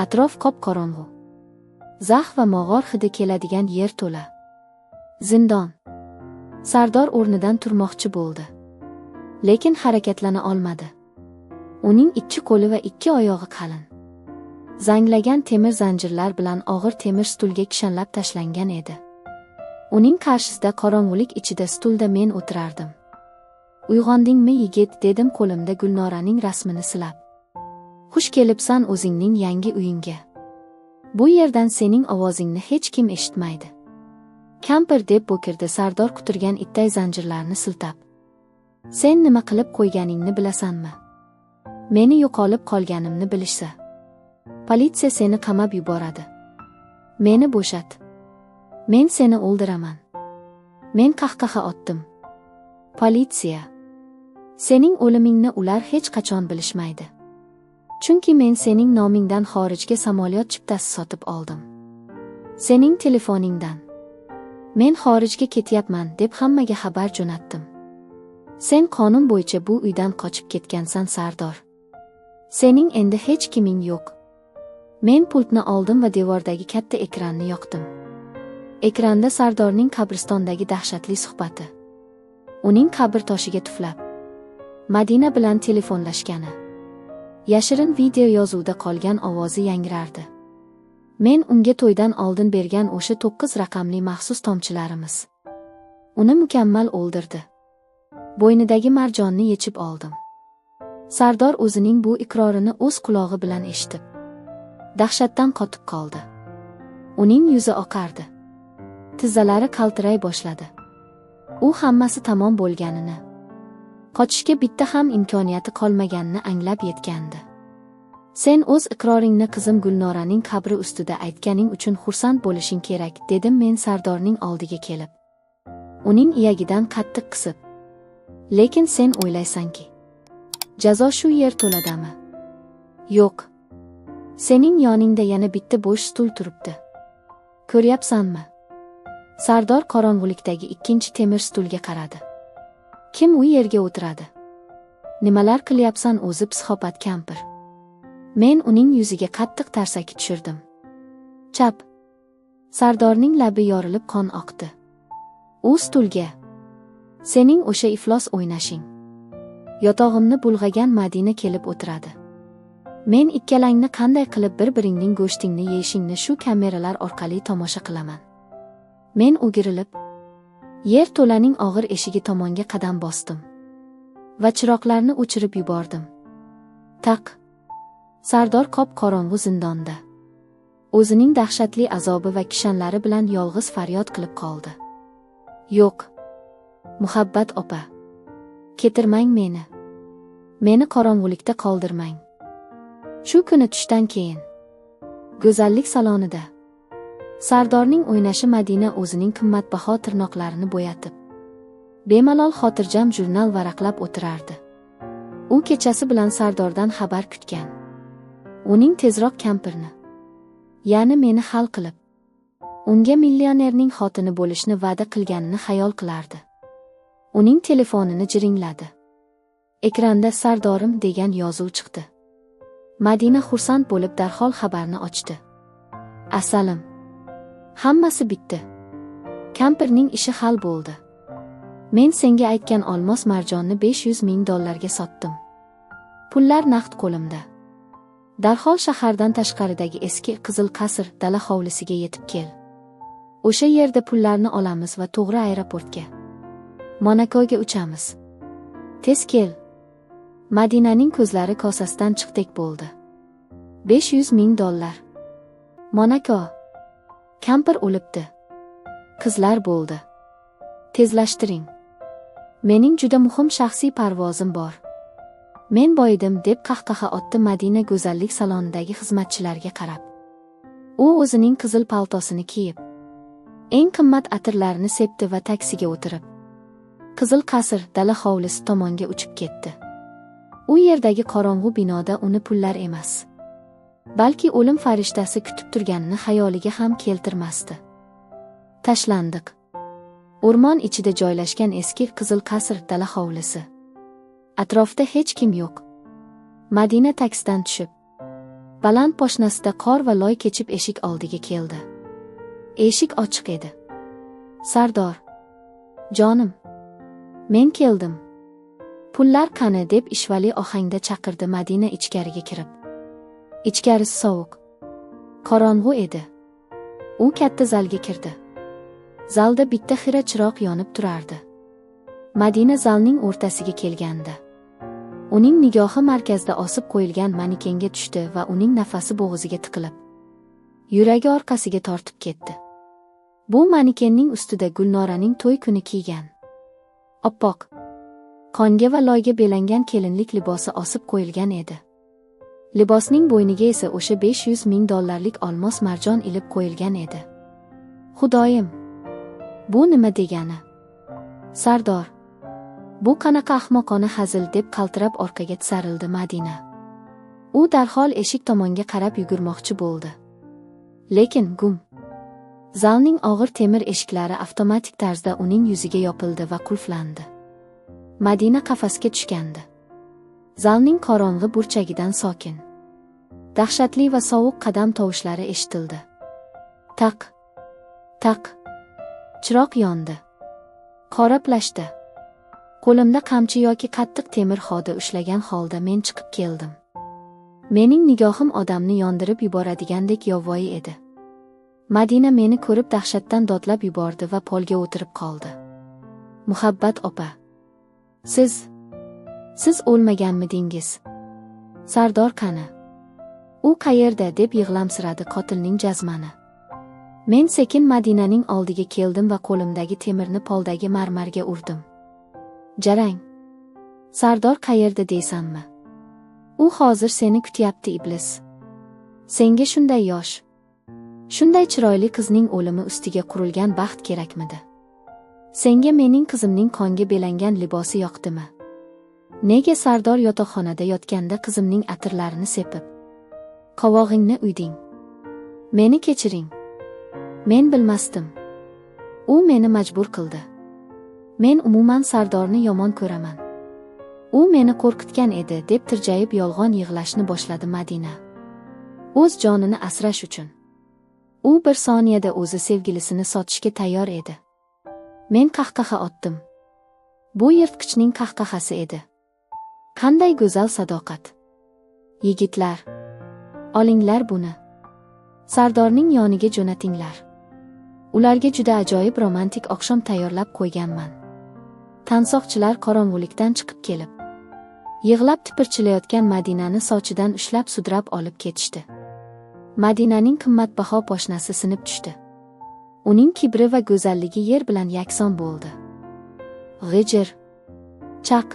Atrof qop-qorong'u. Zax va mog'or hidi keladigan yer to'la. Zindon. Sardor o'rnidan turmoqchi bo'ldi, lekin harakatlana olmadi. Uning 2 qo'li va 2 oyog'i qalin, zanglagan temir zanjirlar bilan og'ir temir stulga kishanlab tashlangan edi. Uning qarshisida qorong'ulik ichida stulda men o'tirardim. Uyg'ondingmi yigit, dedim qo'limda Gulnoraning rasmini silab. Xush kelibsan o'zingning yangi uyingga. Bu yerdan sening ovozingni hech kim eshitmaydi. Kampir deb bo'kirdi Sardor quturgan itday zanjirlarni siltab. Sen nima qilib qo'yganingni bilasanmi? Meni yo'qolib qolganimni bilishsa, politsiya seni qamab yuboradi. Meni bo'shat. Men seni o'ldiraman. Men qahqaha otdim. Politsiya. Sening o'limingni ular hech qachon bilishmaydi. Chunki men sening nomingdan xorijga samolyot chiptasi sotib oldim. Sening telefoningdan. Men xorijga ketyapman deb hammaga xabar jo'natdim. Sen qonun bo'yicha bu uydan qochib ketgansan, Sardor. Sening endi hech kiming yo'q. Men pultni oldim va devordagi katta ekranni yoqdim. Ekranda Sardorning qabristondagi dahshatli suhbati. Uning qabr toshiga tuflab Madina bilan telefonlashgani. Yashirin video yozuvda qolgan ovozi yangrardi. Men unga to'ydan oldin bergan o'sha 9 raqamli maxsus tomchilarimiz. Uni mukammal o'ldirdi. Bo'ynidagi marjonni yechib oldim. Sardor o'zining bu iqrorini o'z qulog'i bilan eshitib, dahshatdan qotib qoldi. Uning yuzi oqardi. Tizzalari qaltiray boshladi. U hammasi tamom bo'lganini, qochishga bitta ham imkoniyati qolmaganini anglab yetgandi. Sen o'z iqroringni qizim Gulnoraning qabri ustida aytganing uchun xursand bo'lishing kerak, dedim men Sardorning oldiga kelib, uning iyagidan qattiq qisib. Lekin sen o'ylaysanki, jazo shu yer to'ladami? Yo'q. Sening yoningda yana bitta bo'sh stul turibdi. Ko'ryapsanmi? Sardor qorong'ulikdagi ikkinchi temir stulga qaradi. Kim u yerga o'tiradi? Nimalar qilyapsan o'zi, psixopat kampir? Men uning yuziga qattiq tarsaki tushirdim. Chap. Sardorning labi yorilib qon oqdi. U stulga, sening o'sha iflos o'ynashing, yotog'imni bulg'agan Madina kelib o'tiradi. Men ikkalangni qanday qilib bir-biringning go'shtingni yeyishingni shu kameralar orqali tomosha qilaman. Men o'girilib, yer to'laning og'ir eshigi tomonga qadam bosdim va chiroqlarni o'chirib yubordim. Taq. Sardor qop-qorong'u zindonda o'zining dahshatli azobi va kishanlari bilan yolg'iz faryod qilib qoldi. Yo'q. Muhabbat opa, ketirmang meni. Meni qorong'ulikda qoldirmang. Shu kuni tushdan keyin go'zallik salonida Sardorning o'ynashi Madina o'zining qimmatbaho tirnoqlarini bo'yatib, bemalol xotirjam jurnal varaqlab o'tirardi. U kechasi bilan Sardordan xabar kutgan. Uning tezroq kampirni, ya'ni meni hal qilib, unga millionerning xotini bo'lishni va'da qilganini xayol qilardi. Uning telefonini jiringladi. Ekranda Sardorim degan yozuv chiqdi. Madina xursand bo'lib darhol xabarni ochdi. Asalim, hammasi bitdi. Kampirning ishi hal bo'ldi. Men senga aytgan olmos marjonni $500,000 sotdim. Pullar naqd qo'limda. Darhol shahardan tashqaridagi eski Qizil qasr dala hovlisiga yetib kel. O'sha yerda pullarni olamiz va to'g'ri aeroportga, Monakoga uchamiz. Tez kel. Madinaning ko'zlari kosasidan chiqdek bo'ldi. $500,000. Monako. Kampir o'libdi. Qizlar bo'ldi. Tezlashtiring. Mening juda muhim shaxsiy parvozim bor. Men boyidim, deb qahqaha otdi Madina go'zallik salonidagi xizmatchilarga qarab. U o'zining qizil paltosini kiyib, eng qimmat atirlarini sepdi va taksiga o'tirib, Qizil qasr dala hovlisi tomonga uchib ketdi. U yerdagi qorong'u binoda uni pullar emas, balki o'lim farishtasi kutib turganini xayoliga ham keltirmasdi. Tashlandiq. O'rmon ichida joylashgan eski Qizil qasr dala hovlisi. Atrofda hech kim yo'q. Madina taksidan tushib, baland poshnasida qor va loy kechib eshik oldiga keldi. Eshik ochiq edi. Sardor, jonim, men keldim. Pullar qani, deb ishvali ohangda chaqirdi Madina ichkariga kirib. Ichkarisi sovuq, qorong'u edi. U katta zalga kirdi. Zalda bitta xira chiroq yonib turardi. Madina zalning o'rtasiga kelganda, uning nigohi markazda osib qo'yilgan manekenga tushdi va uning nafasi bo'g'ziga tiqilib, yuragi orqasiga tortib ketdi. Bu manekenning ustida Gulnoraning to'y kuni kiygan oppoq, qonga va loyga belangan kelinlik libosi osib qo'yilgan edi. Libosning bo'yniga esa o'sha $500,000 olmos marjon ilib qo'yilgan edi. Xudoyim, bu nima degani? Sardor, bu qanaqa ahmoqona hazil, deb qaltirab orqaga tisarildi Madina. U darhol eshik tomonga qarab yugurmoqchi bo'ldi. Lekin gum. Zalning og'ir temir eshiklari avtomatik tarzda uning yuziga yopildi va qulflandi. Madina qafasga tushgandi. Zalning qorong'i burchagidan sokin, dahshatli va sovuq qadam tovushlari eshitildi. Taq, taq. Chiroq yondi. Qora plashda, qo'limda qamchi yoki qattiq temir xoda ushlagan holda men chiqib keldim. Mening nigohim odamni yondirib yuboradigandek yovvoyi edi. Madina meni ko'rib dahshatdan dodlab yubordi va polga o'tirib qoldi. Muhabbat opa, siz o'lmaganmidingiz? Sardor qani? U qayerda deb yig'lamsiradi qotilning jazmani. Men sekin Madinaning oldiga keldim va qo'limdagi temirni poldagi marmarga urdim. Jarang. Sardor qayerda deysanmi? U hozir seni kutyapti iblis. Senga shunday yosh, shunday chiroyli qizning o'limi ustiga qurilgan baxt kerakmidi? Senga mening qizimning qonga belangan libosi yoqdimi? Nega Sardor yotoqxonada yotganda qizimning atirlarini sepib, qovog'ingni uyding? Meni kechiring. Men bilmasdim. U meni majbur qildi. Men umuman Sardorni yomon ko'raman. U meni qo'rqitgan edi deb tirjayib yolg'on yig'lashni boshladi Madina. O'z jonini asrash uchun. U bir soniyada o'zi sevgilisini sotishga tayyor edi. Men qahqaha otdim. Bu yirtqichning qahqahasi edi. Qanday go'zal sadoqat. Yigitlar, olinglar buni. Sardorning yoniga jo'natinglar. Ularga juda ajoyib romantik oqshom tayyorlab qo'yganman. Tansoqchilar qorong'ulikdan chiqib kelib, yig'lab tipirchilayotgan Madinani sochidan ushlab sudrab olib ketishdi. Madinaning qimmatbaho poshnasi sinib tushdi. Uning kibri va go'zalligi yer bilan yakson bo'ldi. G'ijir, chaq.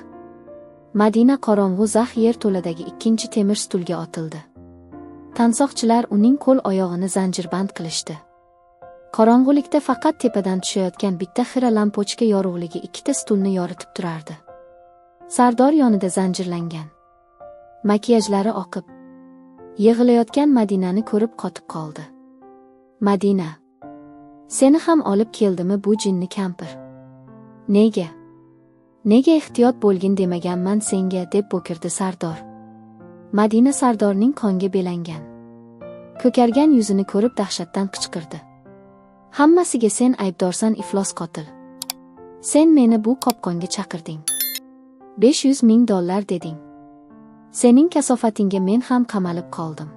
Madina qorong'u zax yer to'ladagi ikkinchi temir stulga otildi. Tansoqchilar uning qo'l oyog'ini zanjirband qilishdi. Qorong'ulikda faqat tepadan tushayotgan bitta xira lampochka yorug'ligi ikkita stulni yoritib turardi. Sardor yonida zanjirlangan. Makiyajlari oqib, yig'layotgan Madinani ko'rib qotib qoldi. Madina, seni ham olib keldimi bu jinni kampir? Nega? Nega ehtiyot bo'lgin demaganman senga deb bo'kirdi Sardor. Madina Sardorning qonga belangan, ko'kargan yuzini ko'rib dahshatdan qichqirdi. Hammasiga sen aybdorsan iflos qotil. Sen meni bu qopqonga chaqirding. $500,000 deding. Sening kasofatingga men ham qamalib qoldim.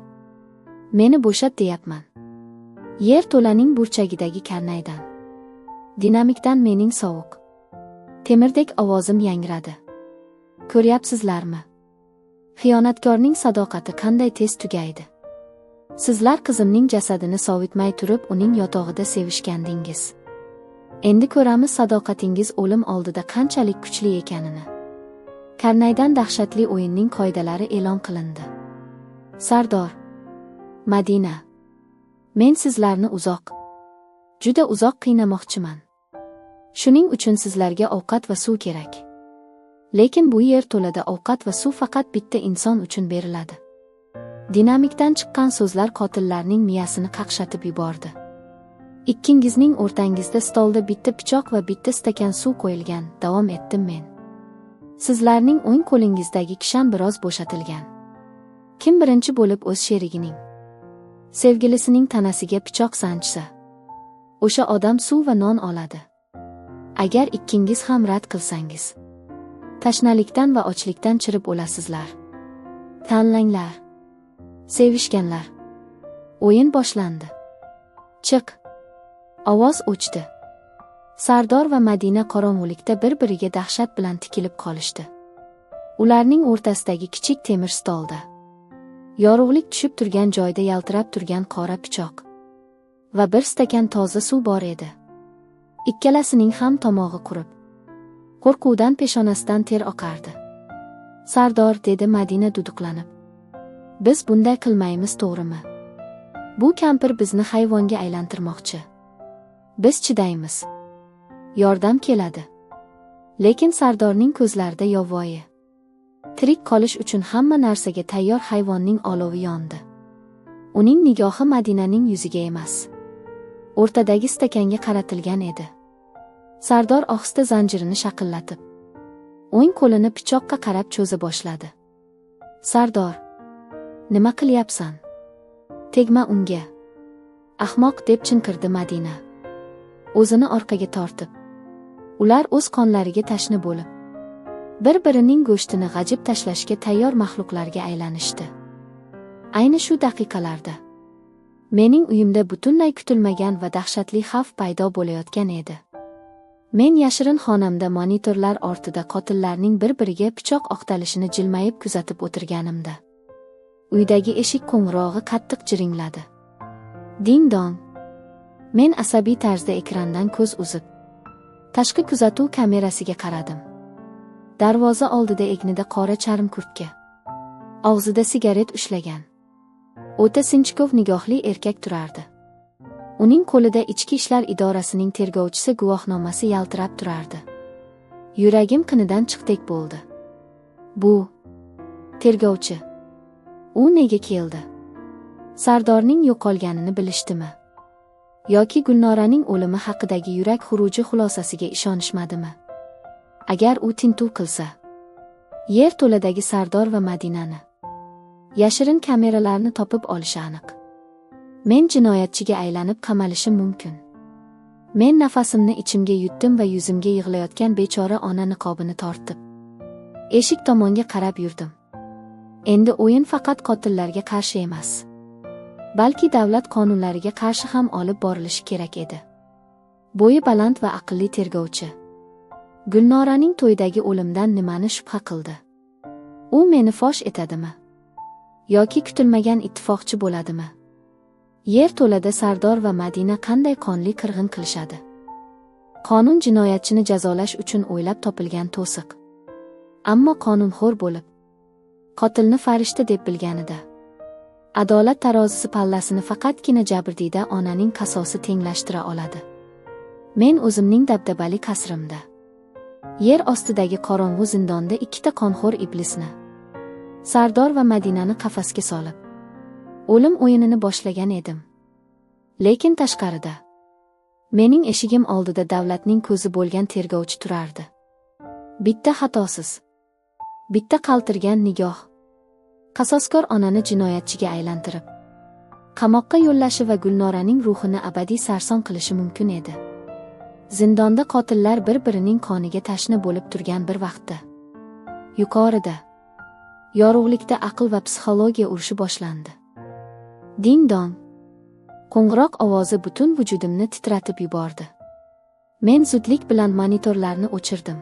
Meni bo'shat deyapman. Yer to'laning burchagidagi karnaydan, dinamikdan mening sovuq, temirdek ovozim yangradi. Ko'ryapsizlarmi? Xiyonatkorning sadoqati qanday tez tugaydi. Sizlar qizimning jasadini sovitmay turib uning yotog'ida sevishgandingiz. Endi ko'ramiz sadoqatingiz o'lim oldida qanchalik kuchli ekanini. Karnaydan dahshatli o'yinning qoidalari e'lon qilindi. Sardor, Madina, men sizlarni juda uzoq qiynamoqchiman. Shuning uchun sizlarga ovqat va suv kerak. Lekin bu yer to'lada ovqat va suv faqat bitta inson uchun beriladi. Dinamikdan chiqqan so'zlar qotillarning miyasini qaqshatib yubordi. Ikkingizning o'rtangizda stolda bitta pichoq va bitta stakan suv qo'yilgan, davom etdim men. Sizlarning o'ng qo'lingizdagi kishan biroz bo'shatilgan. Kim birinchi bo'lib o'z sherigining, sevgilisining tanasiga pichoq sanchsa, o'sha odam suv va non oladi. Agar ikkingiz ham rad qilsangiz, tashnalikdan va ochlikdan chirib o'lasizlar. Tanlanglar. Sevishganlar. O'yin boshlandi. Chiq. Ovoz o'chdi. Sardor va Madina qorong'ulikda bir-biriga dahshat bilan tikilib qolishdi. Ularning o'rtasidagi kichik temir stolda, yorug'lik tushib turgan joyda yaltirab turgan qora pichoq va bir stakan toza suv bor edi. Ikkalasining ham tomog'i qurib, qo'rquvdan peshonasidan ter oqardi. Sardor, dedi Madina duduqlanib. Biz bunday qilmaymiz, to'g'rimi? Bu kampir bizni hayvonga aylantirmoqchi. Biz chidaymiz. Yordam keladi. Lekin Sardorning ko'zlarida yovvoyi, tirik qolish uchun hamma narsaga tayyor hayvonning olovi yondi. Uning nigohi Madinaning yuziga emas, o'rtadagi stakanga qaratilgan edi. Sardor ohista zanjirini shaqillatib, o'ng qo'lini pichoqqa qarab cho'za boshladi. Sardor, nima qilyapsan? Tegma unga. Ahmoq, deb chinqirdi Madina. O'zini orqaga tortib. Ular o'z qonlariga tashna bo'lib, bir-birining go'shtini g'ajib tashlashga tayyor maxluqlarga aylanishdi. Ayni shu daqiqalarda mening uyimda butunlay kutilmagan va dahshatli xavf paydo bo'layotgan edi. Men yashirin xonamda monitorlar ortida qotillarning bir-biriga pichoq oqtalishini jilmayib kuzatib o'tirganimda, uydagi eshik qo'ng'irog'i qattiq jiringladi. Ding-dong. Men asabiy tarzda ekrandan ko'z uzib, tashqi kuzatuv kamerasiga qaradim. Darvoza oldida egnida qora charm kurtka, og'zida sigaret ushlagan, o'ta sinchkov nigohli erkak turardi. Uning qo'lida Ichki ishlar idorasining tergovchisi guvohnomasi yaltirab turardi. Yuragim qinidan chiqdek bo'ldi. Bu tergovchi. U nega keldi? Sardorning yo'qolganini bilishdimi? Yoki Gulnoraning o'limi haqidagi yurak xuruji xulosasiga ishonishmadimi? Agar u tintuv qilsa, yer to'ladagi Sardor va Madinani, yashirin kameralarni topib olishi aniq. Men jinoyatchiga aylanib qamalishim mumkin. Men nafasimni ichimga yutdim va yuzimga yig'layotgan bechora ona niqobini tortib, eshik tomonga qarab yurdim. Endi o'yin faqat qotillarga qarshi emas, balki davlat qonunlariga qarshi ham olib borilishi kerak edi. Bo'yi baland va aqlli tergovchi Gulnoraning to'ydagi o'limdan nimani shubha qildi? U meni fosh etadimi? Yoki kutilmagan ittifoqchi bo'ladimi? Yer to'lada Sardor va Madina qanday qonli qirg'in qilishadi? Qonun jinoyatchini jazolash uchun o'ylab topilgan to'siq. Ammo qonunxo'r bo'lib, qotilni farishta deb bilganida, adolat tarozisi pallasini faqatgina jabrdiyda onaning qasosi tenglashtira oladi. Men o'zimning dabdabali qasrimda, yer ostidagi qorong'u zindonda ikkita qonxo'r iblisni, Sardor va Madinani qafasga solib, o'lim o'yinini boshlagan edim. Lekin tashqarida, mening eshigim oldida davlatning ko'zi bo'lgan tergovchi turardi. Bitta xatosiz, bitta qaltirgan nigoh, qasoskor onani jinoyatchiga aylantirib, qamoqqa yo'llashi va Gulnoraning ruhini abadiy sarson qilishi mumkin edi. Zindonda qotillar bir-birining qoniga tashna bo'lib turgan bir vaqtda, yuqorida, yorug'likda aql va psixologiya urushi boshlandi. Ding-dong. Qo'ng'iroq ovozi butun vujudimni titratib yubordi. Men zudlik bilan monitorlarni o'chirdim.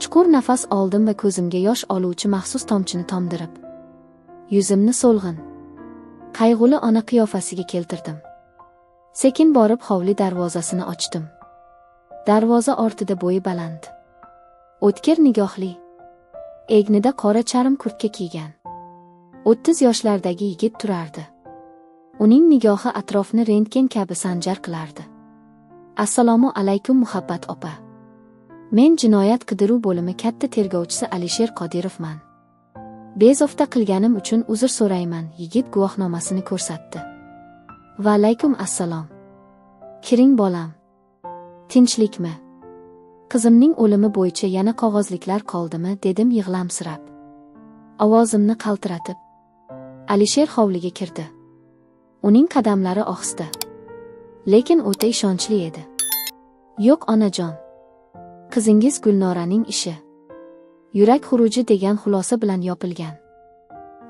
Chuqur nafas oldim va ko'zimga yosh oluvchi maxsus tomchini tomdirib, yuzimni so'lg'in, qayg'uli ona qiyofasiga keltirdim. Sekin borib hovli darvozasini ochdim. Darvoza ortida bo'yi baland, o'tkir nigohli, egnida qora charm kurtka kiygan 30 yoshlardagi yigit turardi. Uning nigohi atrofni rentgen kabi sanjar qilardi. Assalomu alaykum muhabbat opa. Men jinoyat qidiruv bo'limi katta tergovchisi Alisher Qodirovman. Bezovta qilganim uchun uzr so'rayman. Yigit guvohnomasini ko'rsatdi. Va alaykum assalom. Kiring bolam. Tinchlikmi? Qizimning o'limi bo'yicha yana qog'ozliklar qoldimi, dedim yig'lamsirab. Ovozimni qaltiratib, Alisher hovliga kirdi. Uning qadamlari ohista, lekin o'ta ishonchli edi. Yo'q onajon, qizingiz Gulnoraning ishi yurak xuruji degan xulosa bilan yopilgan.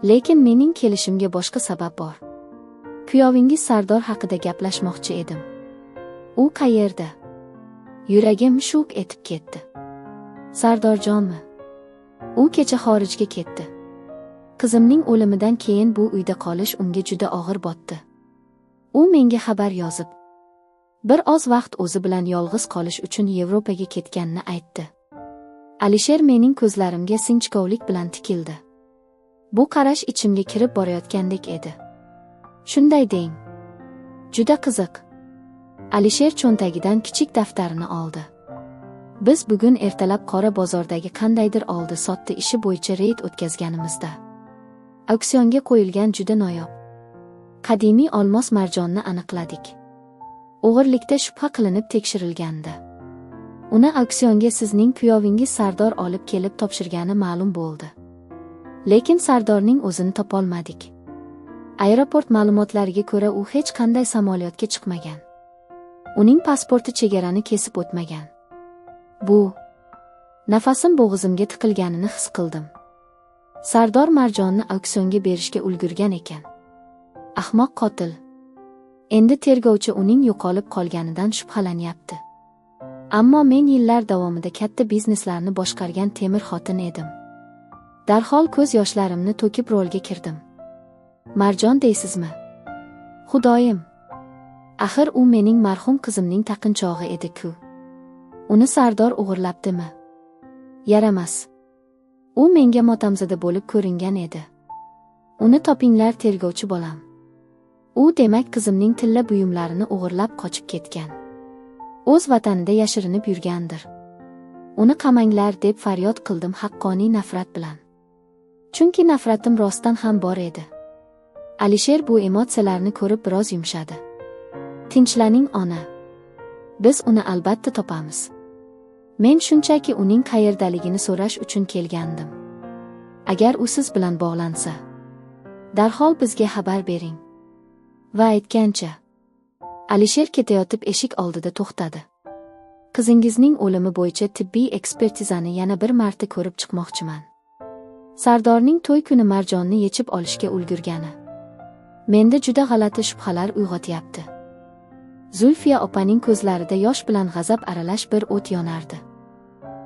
Lekin mening kelishimga boshqa sabab bor. Kuyovingiz Sardor haqida gaplashmoqchi edim. U qayerda? Yuragim shuk etib ketdi. Sardorjonmi? U kecha xorijga ketdi. Qizimning o'limidan keyin bu uyda qolish unga juda og'ir botdi. U menga xabar yozib, bir oz vaqt o'zi bilan yolg'iz qolish uchun Yevropaga ketganini aytdi. Alisher mening ko'zlarimga sinchkovlik bilan tikildi. Bu qarash ichimga kirib borayotgandek edi. Shunday deng. Juda qiziq. Alisher cho'ntagidan kichik daftarini oldi. Biz bugun ertalab qora bozordagi qandaydir oldi-sotdi ishi bo'yicha reyd o'tkazganimizda, auksionga qo'yilgan juda noyob qadimiy olmos marjonni aniqladik. o'g'irlikda shubha qilinib tekshirilgandi. Uni auksionga sizning kuyovingiz Sardor olib kelib topshirgani ma'lum bo'ldi. Lekin Sardorning o'zini topolmadik. Aeroport ma'lumotlariga ko'ra, u hech qanday samolyotga chiqmagan. Uning pasporti chegarani kesib o'tmagan. Nafasim bo'g'zimga tiqilganini his qildim. Sardor Marjonni auksionga berishga ulgurgan ekan. Ahmoq qotil. Endi tergovchi uning yo'qolib qolganidan shubhalanyapti. Ammo men yillar davomida katta bizneslarni boshqargan temir xotin edim. Darhol ko'z yoshlarimni to'kib rolga kirdim. Marjon deysizmi? Xudoyim. Axir u mening marhum qizimning taqinchog'i edi-ku. Uni Sardor o'g'irlabdimi? Yaramas. U menga motamzada bo'lib ko'ringan edi. Uni topinglar, tergovchi bolam. U demak qizimning tilla buyumlarini o'g'irlab qochib ketgan. O'z vatanida yashirinib yurgandir. Uni qamanglar deb faryod qildim haqqoniy nafrat bilan. Chunki nafratim rostdan ham bor edi. Alisher bu emotsiyalarni ko'rib biroz yumshadi. Tinchlaning ona. Biz uni albatta topamiz. Men shunchaki uning qayerdaligini so'rash uchun kelgandim. Agar u siz bilan bog'lansa, darhol bizga xabar bering. Va aytgancha, Alisher ketayotib eshik oldida to'xtadi. Qizingizning o'limi bo'yicha tibbiy ekspertizani yana bir marta ko'rib chiqmoqchiman. Sardorning to'y kuni Marjonni yechib olishga ulgurgani menda juda g'alati shubhalar uyg'otyapti. Zulfiya opaning ko'zlarida yosh bilan g'azab aralash bir o't yonardi.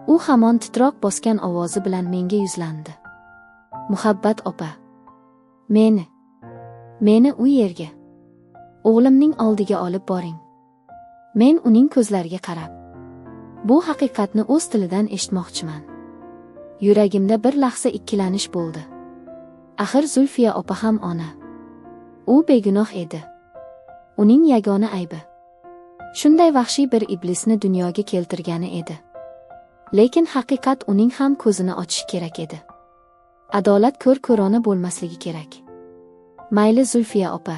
U hamon titroq bosgan ovozi bilan menga yuzlandi. Muhabbat opa, meni u yerga, o'g'limning oldiga olib boring. Men uning ko'zlariga qarab, bu haqiqatni o'z tilidan eshitmoqchiman. Yuragimda bir lahza ikkilanish bo'ldi. Axir Zulfiya opa ham ona. U begunoh edi. Uning yagona aybi shunday vahshiy bir iblisni dunyoga keltirgani edi. Lekin haqiqat uning ham ko'zini ochishi kerak edi. Adolat ko'r-ko'rona bo'lmasligi kerak. Mayli Zulfiya opa.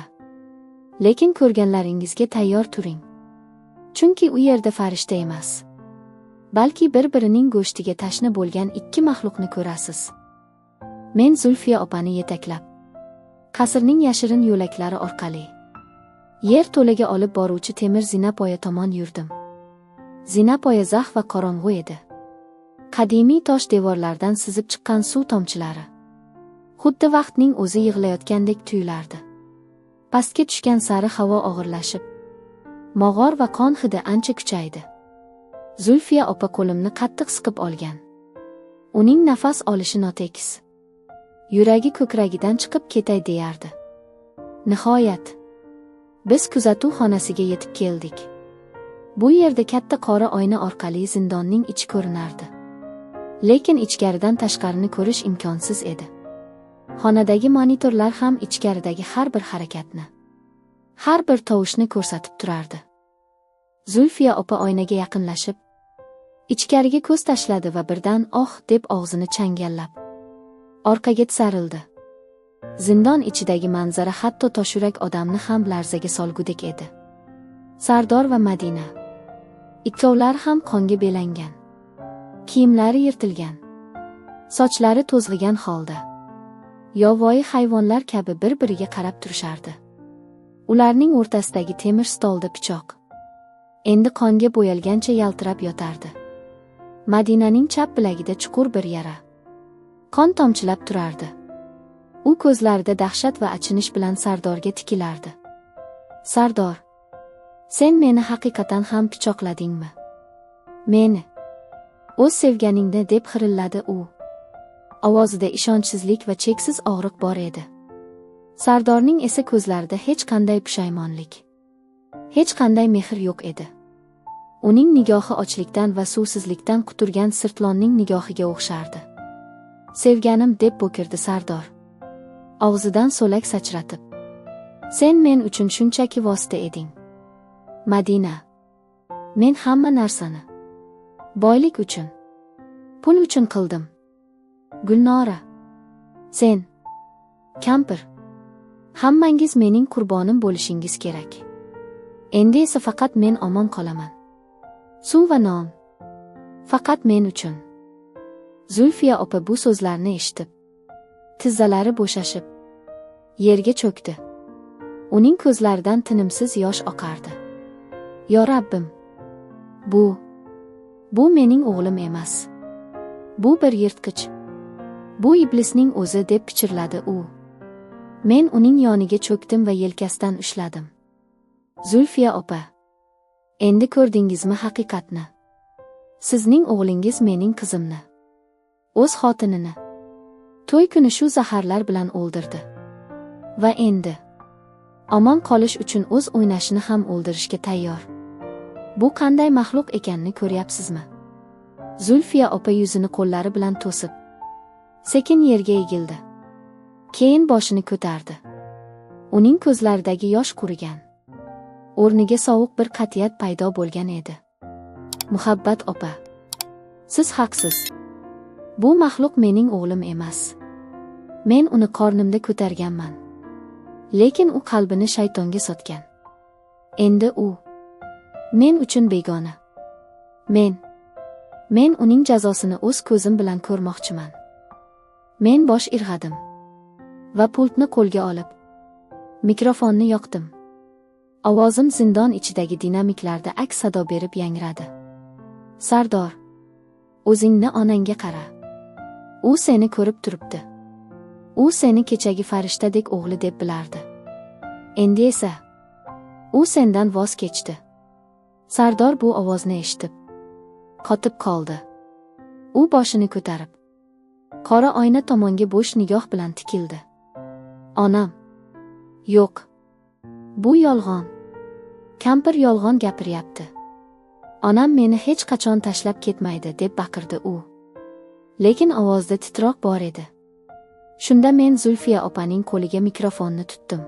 Lekin ko'rganlaringizga tayyor turing. Chunki u yerda farishta emas, balki bir-birining go'shtiga tashna bo'lgan ikki maxluqni ko'rasiz. Men Zulfiya opani yetaklab, qasrning yashirin yo'laklari orqali yer to'laga olib boruvchi temir zinapoya tomon yurdim. Zinapoya zax va qorong'u edi. Qadimiy tosh devorlardan sizib chiqqan suv tomchilari xuddi vaqtning o'zi yig'layotgandek tuyulardi. Pastga tushgan sari havo og'irlashib, mog'or va qon hidi ancha kuchaydi. Zulfiya opa qo'limni qattiq siqib olgan. Uning nafas olishi notekis. Yuragi ko'kragidan chiqib ketay deyardi. Nihoyat biz kuzatuv xonasiga yetib keldik. Bu yerda katta qora oyna orqali zindonning ichi ko'rinardi. Lekin ichkaridan tashqarini ko'rish imkonsiz edi. Xonadagi monitorlar ham ichkaridagi har bir harakatni, har bir tovushni ko'rsatib turardi. Zulfiya opa oynaga yaqinlashib, ichkariga ko'z tashladi va birdan "Oh" deb og'zini changallab orqaga tisarildi. Zindon ichidagi manzara hatto toshyurak odamni ham larzaga solgudek edi. Sardor va Madina ikkovlari ham qonga belangan. Kiyimlari yirtilgan, sochlari to'zg'igan holda, yovvoyi hayvonlar kabi bir-biriga qarab turishardi. Ularning o'rtasidagi temir stolda pichoq endi qonga bo'yalgancha yaltirab yotardi. Madinaning chap bilagida chuqur bir yara, qon tomchilab turardi. U ko'zlarida dahshat va achinish bilan Sardorga tikilardi. Sardor, sen meni haqiqatan ham pichoqladingmi? Meni o'z sevganingda deb xirilladi u. Ovozida ishonchsizlik va cheksiz og'riq bor edi. Sardorning esa ko'zlarida hech qanday pushaymonlik, hech qanday mehr yo'q edi. Uning nigohi ochlikdan va suvsizlikdan quturgan sirtlonning nigohiga o'xshardi. Sevganim deb bo'kirdi Sardor, og'zidan so'lak sachratib. Sen men uchun shunchaki vosita eding. Madina, men hamma narsani boylik uchun, pul uchun qildim. Gulnora, sen, kampir, hammangiz mening qurbonim bo'lishingiz kerak. Endi esa faqat men omon qolaman. Suv va non. Faqat men uchun. Zulfiya opa bu so'zlarni eshitib, tizzalari bo'shashib, yerga cho'kdi. Uning ko'zlaridan tinimsiz yosh oqardi. Yo Rabbim, bu mening o'g'lim emas. Bu bir yirtqich. Bu iblisning o'zi, deb pichirladi u. Men uning yoniga cho'kdim va yelkasidan ushladim. Zulfiya opa, endi ko'rdingizmi haqiqatni? Sizning o'g'lingiz mening qizimni, o'z xotinini, to'y kuni shu zaharlar bilan o'ldirdi. Va endi omon qolish uchun o'z o'ynashini ham o'ldirishga tayyor. Bu qanday maxluq ekanini ko'ryapsizmi? Zulfiya opa yuzini qo'llari bilan to'sib, sekin yerga egildi. Keyin boshini ko'tardi. Uning ko'zlaridagi yosh qurigan. O'rniga sovuq bir qat'iyat paydo bo'lgan edi. Muhabbat opa, siz haqsiz. Bu maxluq mening o'g'lim emas. Men uni qornimda ko'targanman. Lekin u qalbini shaytonga sotgan. Endi u men uchun begona. Men uning jazosini o'z ko'zim bilan ko'rmoqchiman. Men bosh irg'adim va pultni qo'lga olib, mikrofonni yoqdim. Ovozim zindon ichidagi dinamiklarda aks sado berib yangradi. Sardor, o'zingni onangga qara. U seni ko'rib turibdi. U seni kechagi farishtadek o'g'li deb bilardi. Endi esa u sendan voz kechdi. Sardor bu ovozni eshitib qotib qoldi. U boshini ko'tarib qora oyna tomonga bo'sh nigoh bilan tikildi. Onam, yo'q. Bu yolg'on. Kampir yolg'on gapiryapti. Onam meni hech qachon tashlab ketmaydi, deb baqirdi u. Lekin ovozda titroq bor edi. Shunda men Zulfiya opaning qo'liga mikrofonni tutdim.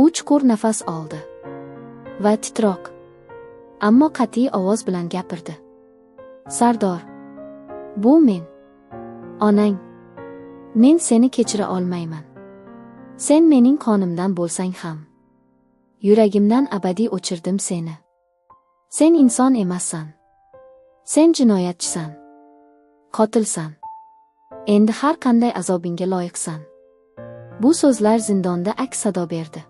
U chuqur nafas oldi va titroq, ammo qat'iy ovoz bilan gapirdi. Sardor, bu men, onang. Men seni kechira olmayman. Sen mening qonimdan bo'lsang ham, yuragimdan abadiy o'chirdim seni. Sen inson emassan. Sen jinoyatchisan. Qotilsan. Endi har qanday azobingga loyiqsan. Bu so'zlar zindonda aks sado berdi.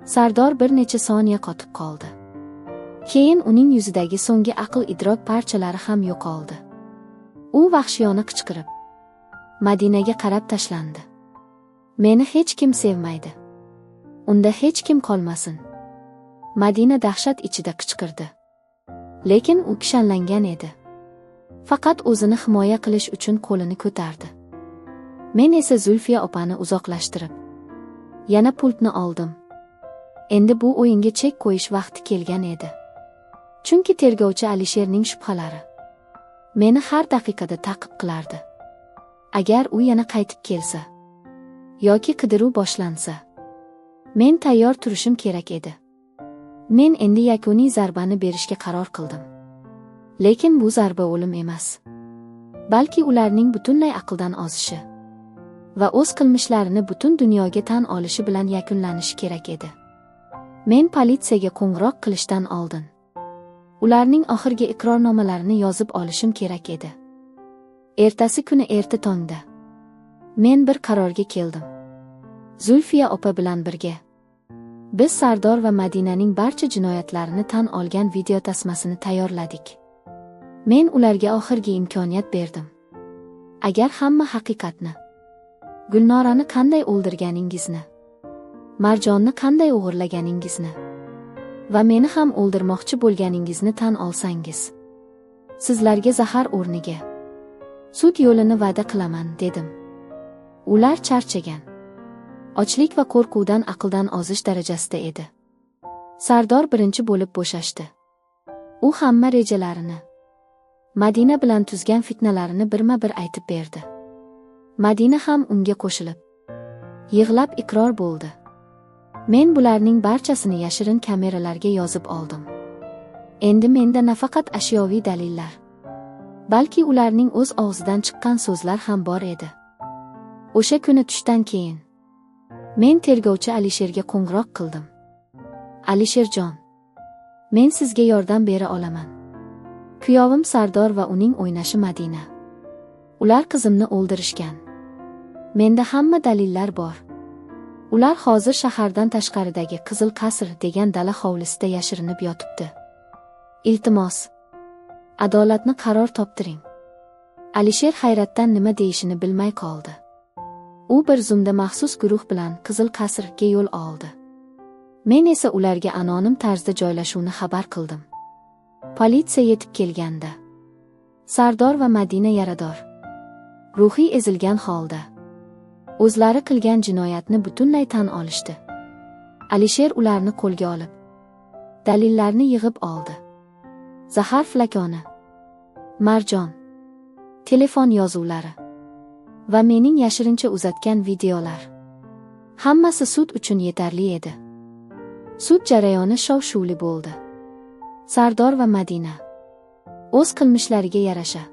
Sardor bir necha soniya qotib qoldi. Keyin uning yuzidagi so'nggi aql-idrok parchalari ham yo'qoldi. U vahshiyona qichqirib Madinaga qarab tashlandi. Meni hech kim sevmaydi. Unda hech kim qolmasin. Madina dahshat ichida qichqirdi. Lekin u kishanlangan edi. Faqat o'zini himoya qilish uchun qo'lini ko'tardi. Men esa Zulfiya opani uzoqlashtirib, yana pultni oldim. Endi bu o'yinga chek qo'yish vaqti kelgan edi. Chunki tergovchi Alisherning shubhalari meni har daqiqada ta'qib qilardi. Agar u yana qaytib kelsa yoki qidiruv boshlansa, men tayyor turishim kerak edi. Men endi yakuniy zarbani berishga qaror qildim. Lekin bu zarba o'lim emas, balki ularning butunlay aqldan ozishi va o'z qilmishlarini butun dunyoga tan olishi bilan yakunlanishi kerak edi. Men politsiyaga qo'ng'iroq qilishdan oldin ularning oxirgi iqrornomalarini yozib olishim kerak edi. Ertasi kuni erta tongda men bir qarorga keldim. Zulfiya opa bilan birga biz Sardor va Madinaning barcha jinoyatlarini tan olgan video tasmasini tayyorladik. Men ularga oxirgi imkoniyat berdim. Agar hamma haqiqatni, Gulnorani qanday o'ldirganingizni, Marjonni qanday o'g'irlaganingizni va meni ham o'ldirmoqchi bo'lganingizni tan olsangiz, sizlarga zahar o'rniga sud yo'lini va'da qilaman, dedim. Ular charchagan, ochlik va qo'rquvdan aqldan ozish darajasida edi. Sardor birinchi bo'lib bo'shashdi. U hamma rejalarini, Madina bilan tuzgan fitnalarini birma-bir aytib berdi. Madina ham unga qo'shilib yig'lab iqror bo'ldi. Men bularning barchasini yashirin kameralarga yozib oldim. Endi menda nafaqat ashyoviy dalillar, balki ularning o'z og'zidan chiqqan so'zlar ham bor edi. O'sha kuni tushdan keyin men tergovchi Alisherga qo'ng'iroq qildim. Alisherjon, Men sizga yordam bera olaman. Kuyovim Sardor va uning o'ynashi Madina. Ular qizimni o'ldirishgan. Menda hamma dalillar bor. Ular hozir shahardan tashqaridagi Qizil qasr degan dala hovlisida yashirinib yotibdi. Iltimos, adolatni qaror toptiring. Alisher hayratdan nima deyishini bilmay qoldi. U bir zumda maxsus guruh bilan Qizil qasrga yo'l oldi. Men esa ularga anonim tarzda joylashuvni xabar qildim. Politsiya yetib kelganda Sardor va Madina yarador, ruhiy ezilgan holda o'zlari qilgan jinoyatni butunlay tan olishdi. Alisher ularni qo'lga olib, dalillarni yig'ib oldi. Zahar flakoni, marjon, telefon yozuvlari va mening yashirincha uzatgan videolar. Hammasi sud uchun yetarli edi. Sud jarayoni shov-shuvli bo'ldi. Sardor va Madina o'z qilmishlariga yarasha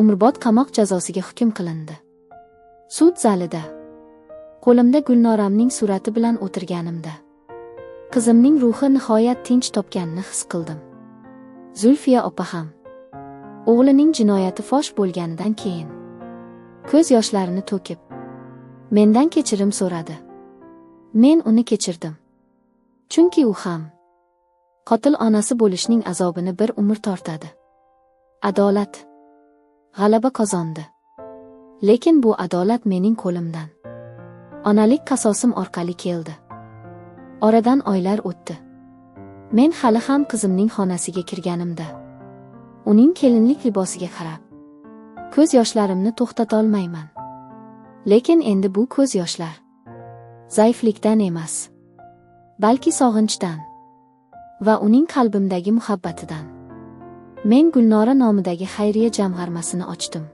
umrbod qamoq jazosiga hukm qilindi. Sud zalida qo'limda Gulnoramning surati bilan o'tirganimda qizimning ruhi nihoyat tinch topganini his qildim. Zulfiya opa ham o'g'lining jinoyati fosh bo'lganidan keyin ko'z yoshlarini to'kib mendan kechirim so'radi. Men uni kechirdim. Chunki u ham qotil onasi bo'lishning azobini bir umr tortadi. Adolat g'alaba qozondi. Lekin bu adolat mening qo'limdan, onalik qasosim orqali keldi. Oradan oylar o'tdi. Men hali ham qizimning xonasiga kirganimda uning kelinlik libosiga qarab ko'z yoshlarimni to'xtata olmayman. Lekin endi bu ko'z yoshlar zaiflikdan emas, balki sog'inchdan va uning qalbimdagi muhabbatidan. Men Gulnora nomidagi xayriya jamg'armasini ochdim.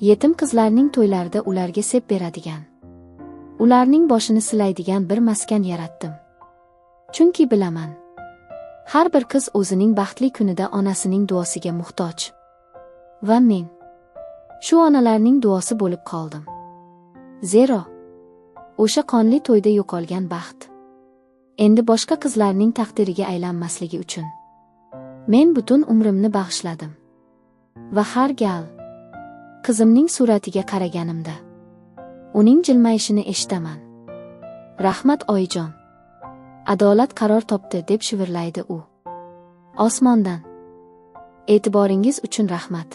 Yetim qizlarning to'ylarida ularga sep beradigan, ularning boshini silaydigan bir maskan yaratdim. Chunki bilaman, har bir qiz o'zining baxtli kunida onasining duosiga muhtoj. Va men shu onalarning duosi bo'lib qoldim. Zero o'sha qonli to'yda yo'qolgan baxt endi boshqa qizlarning taqdiriga aylanmasligi uchun men butun umrimni bag'ishladim. Va har gal qizimning suratiga qaraganimda uning jilmayishini eshitaman. Rahmat oyijon, adolat qaror topdi deb shivirlaydi u. Osmondan. E'tiboringiz uchun rahmat.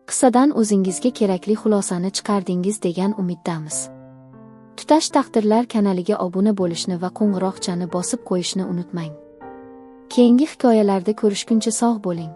Qissadan o'zingizga kerakli xulosani chiqardingiz degan umiddamiz. Tutash taqdirlar kanaliga obuna bo'lishni va qo'ng'iroqchani bosib qo'yishni unutmang. Keyingi hikoyalarda ko'rishguncha sog' bo'ling.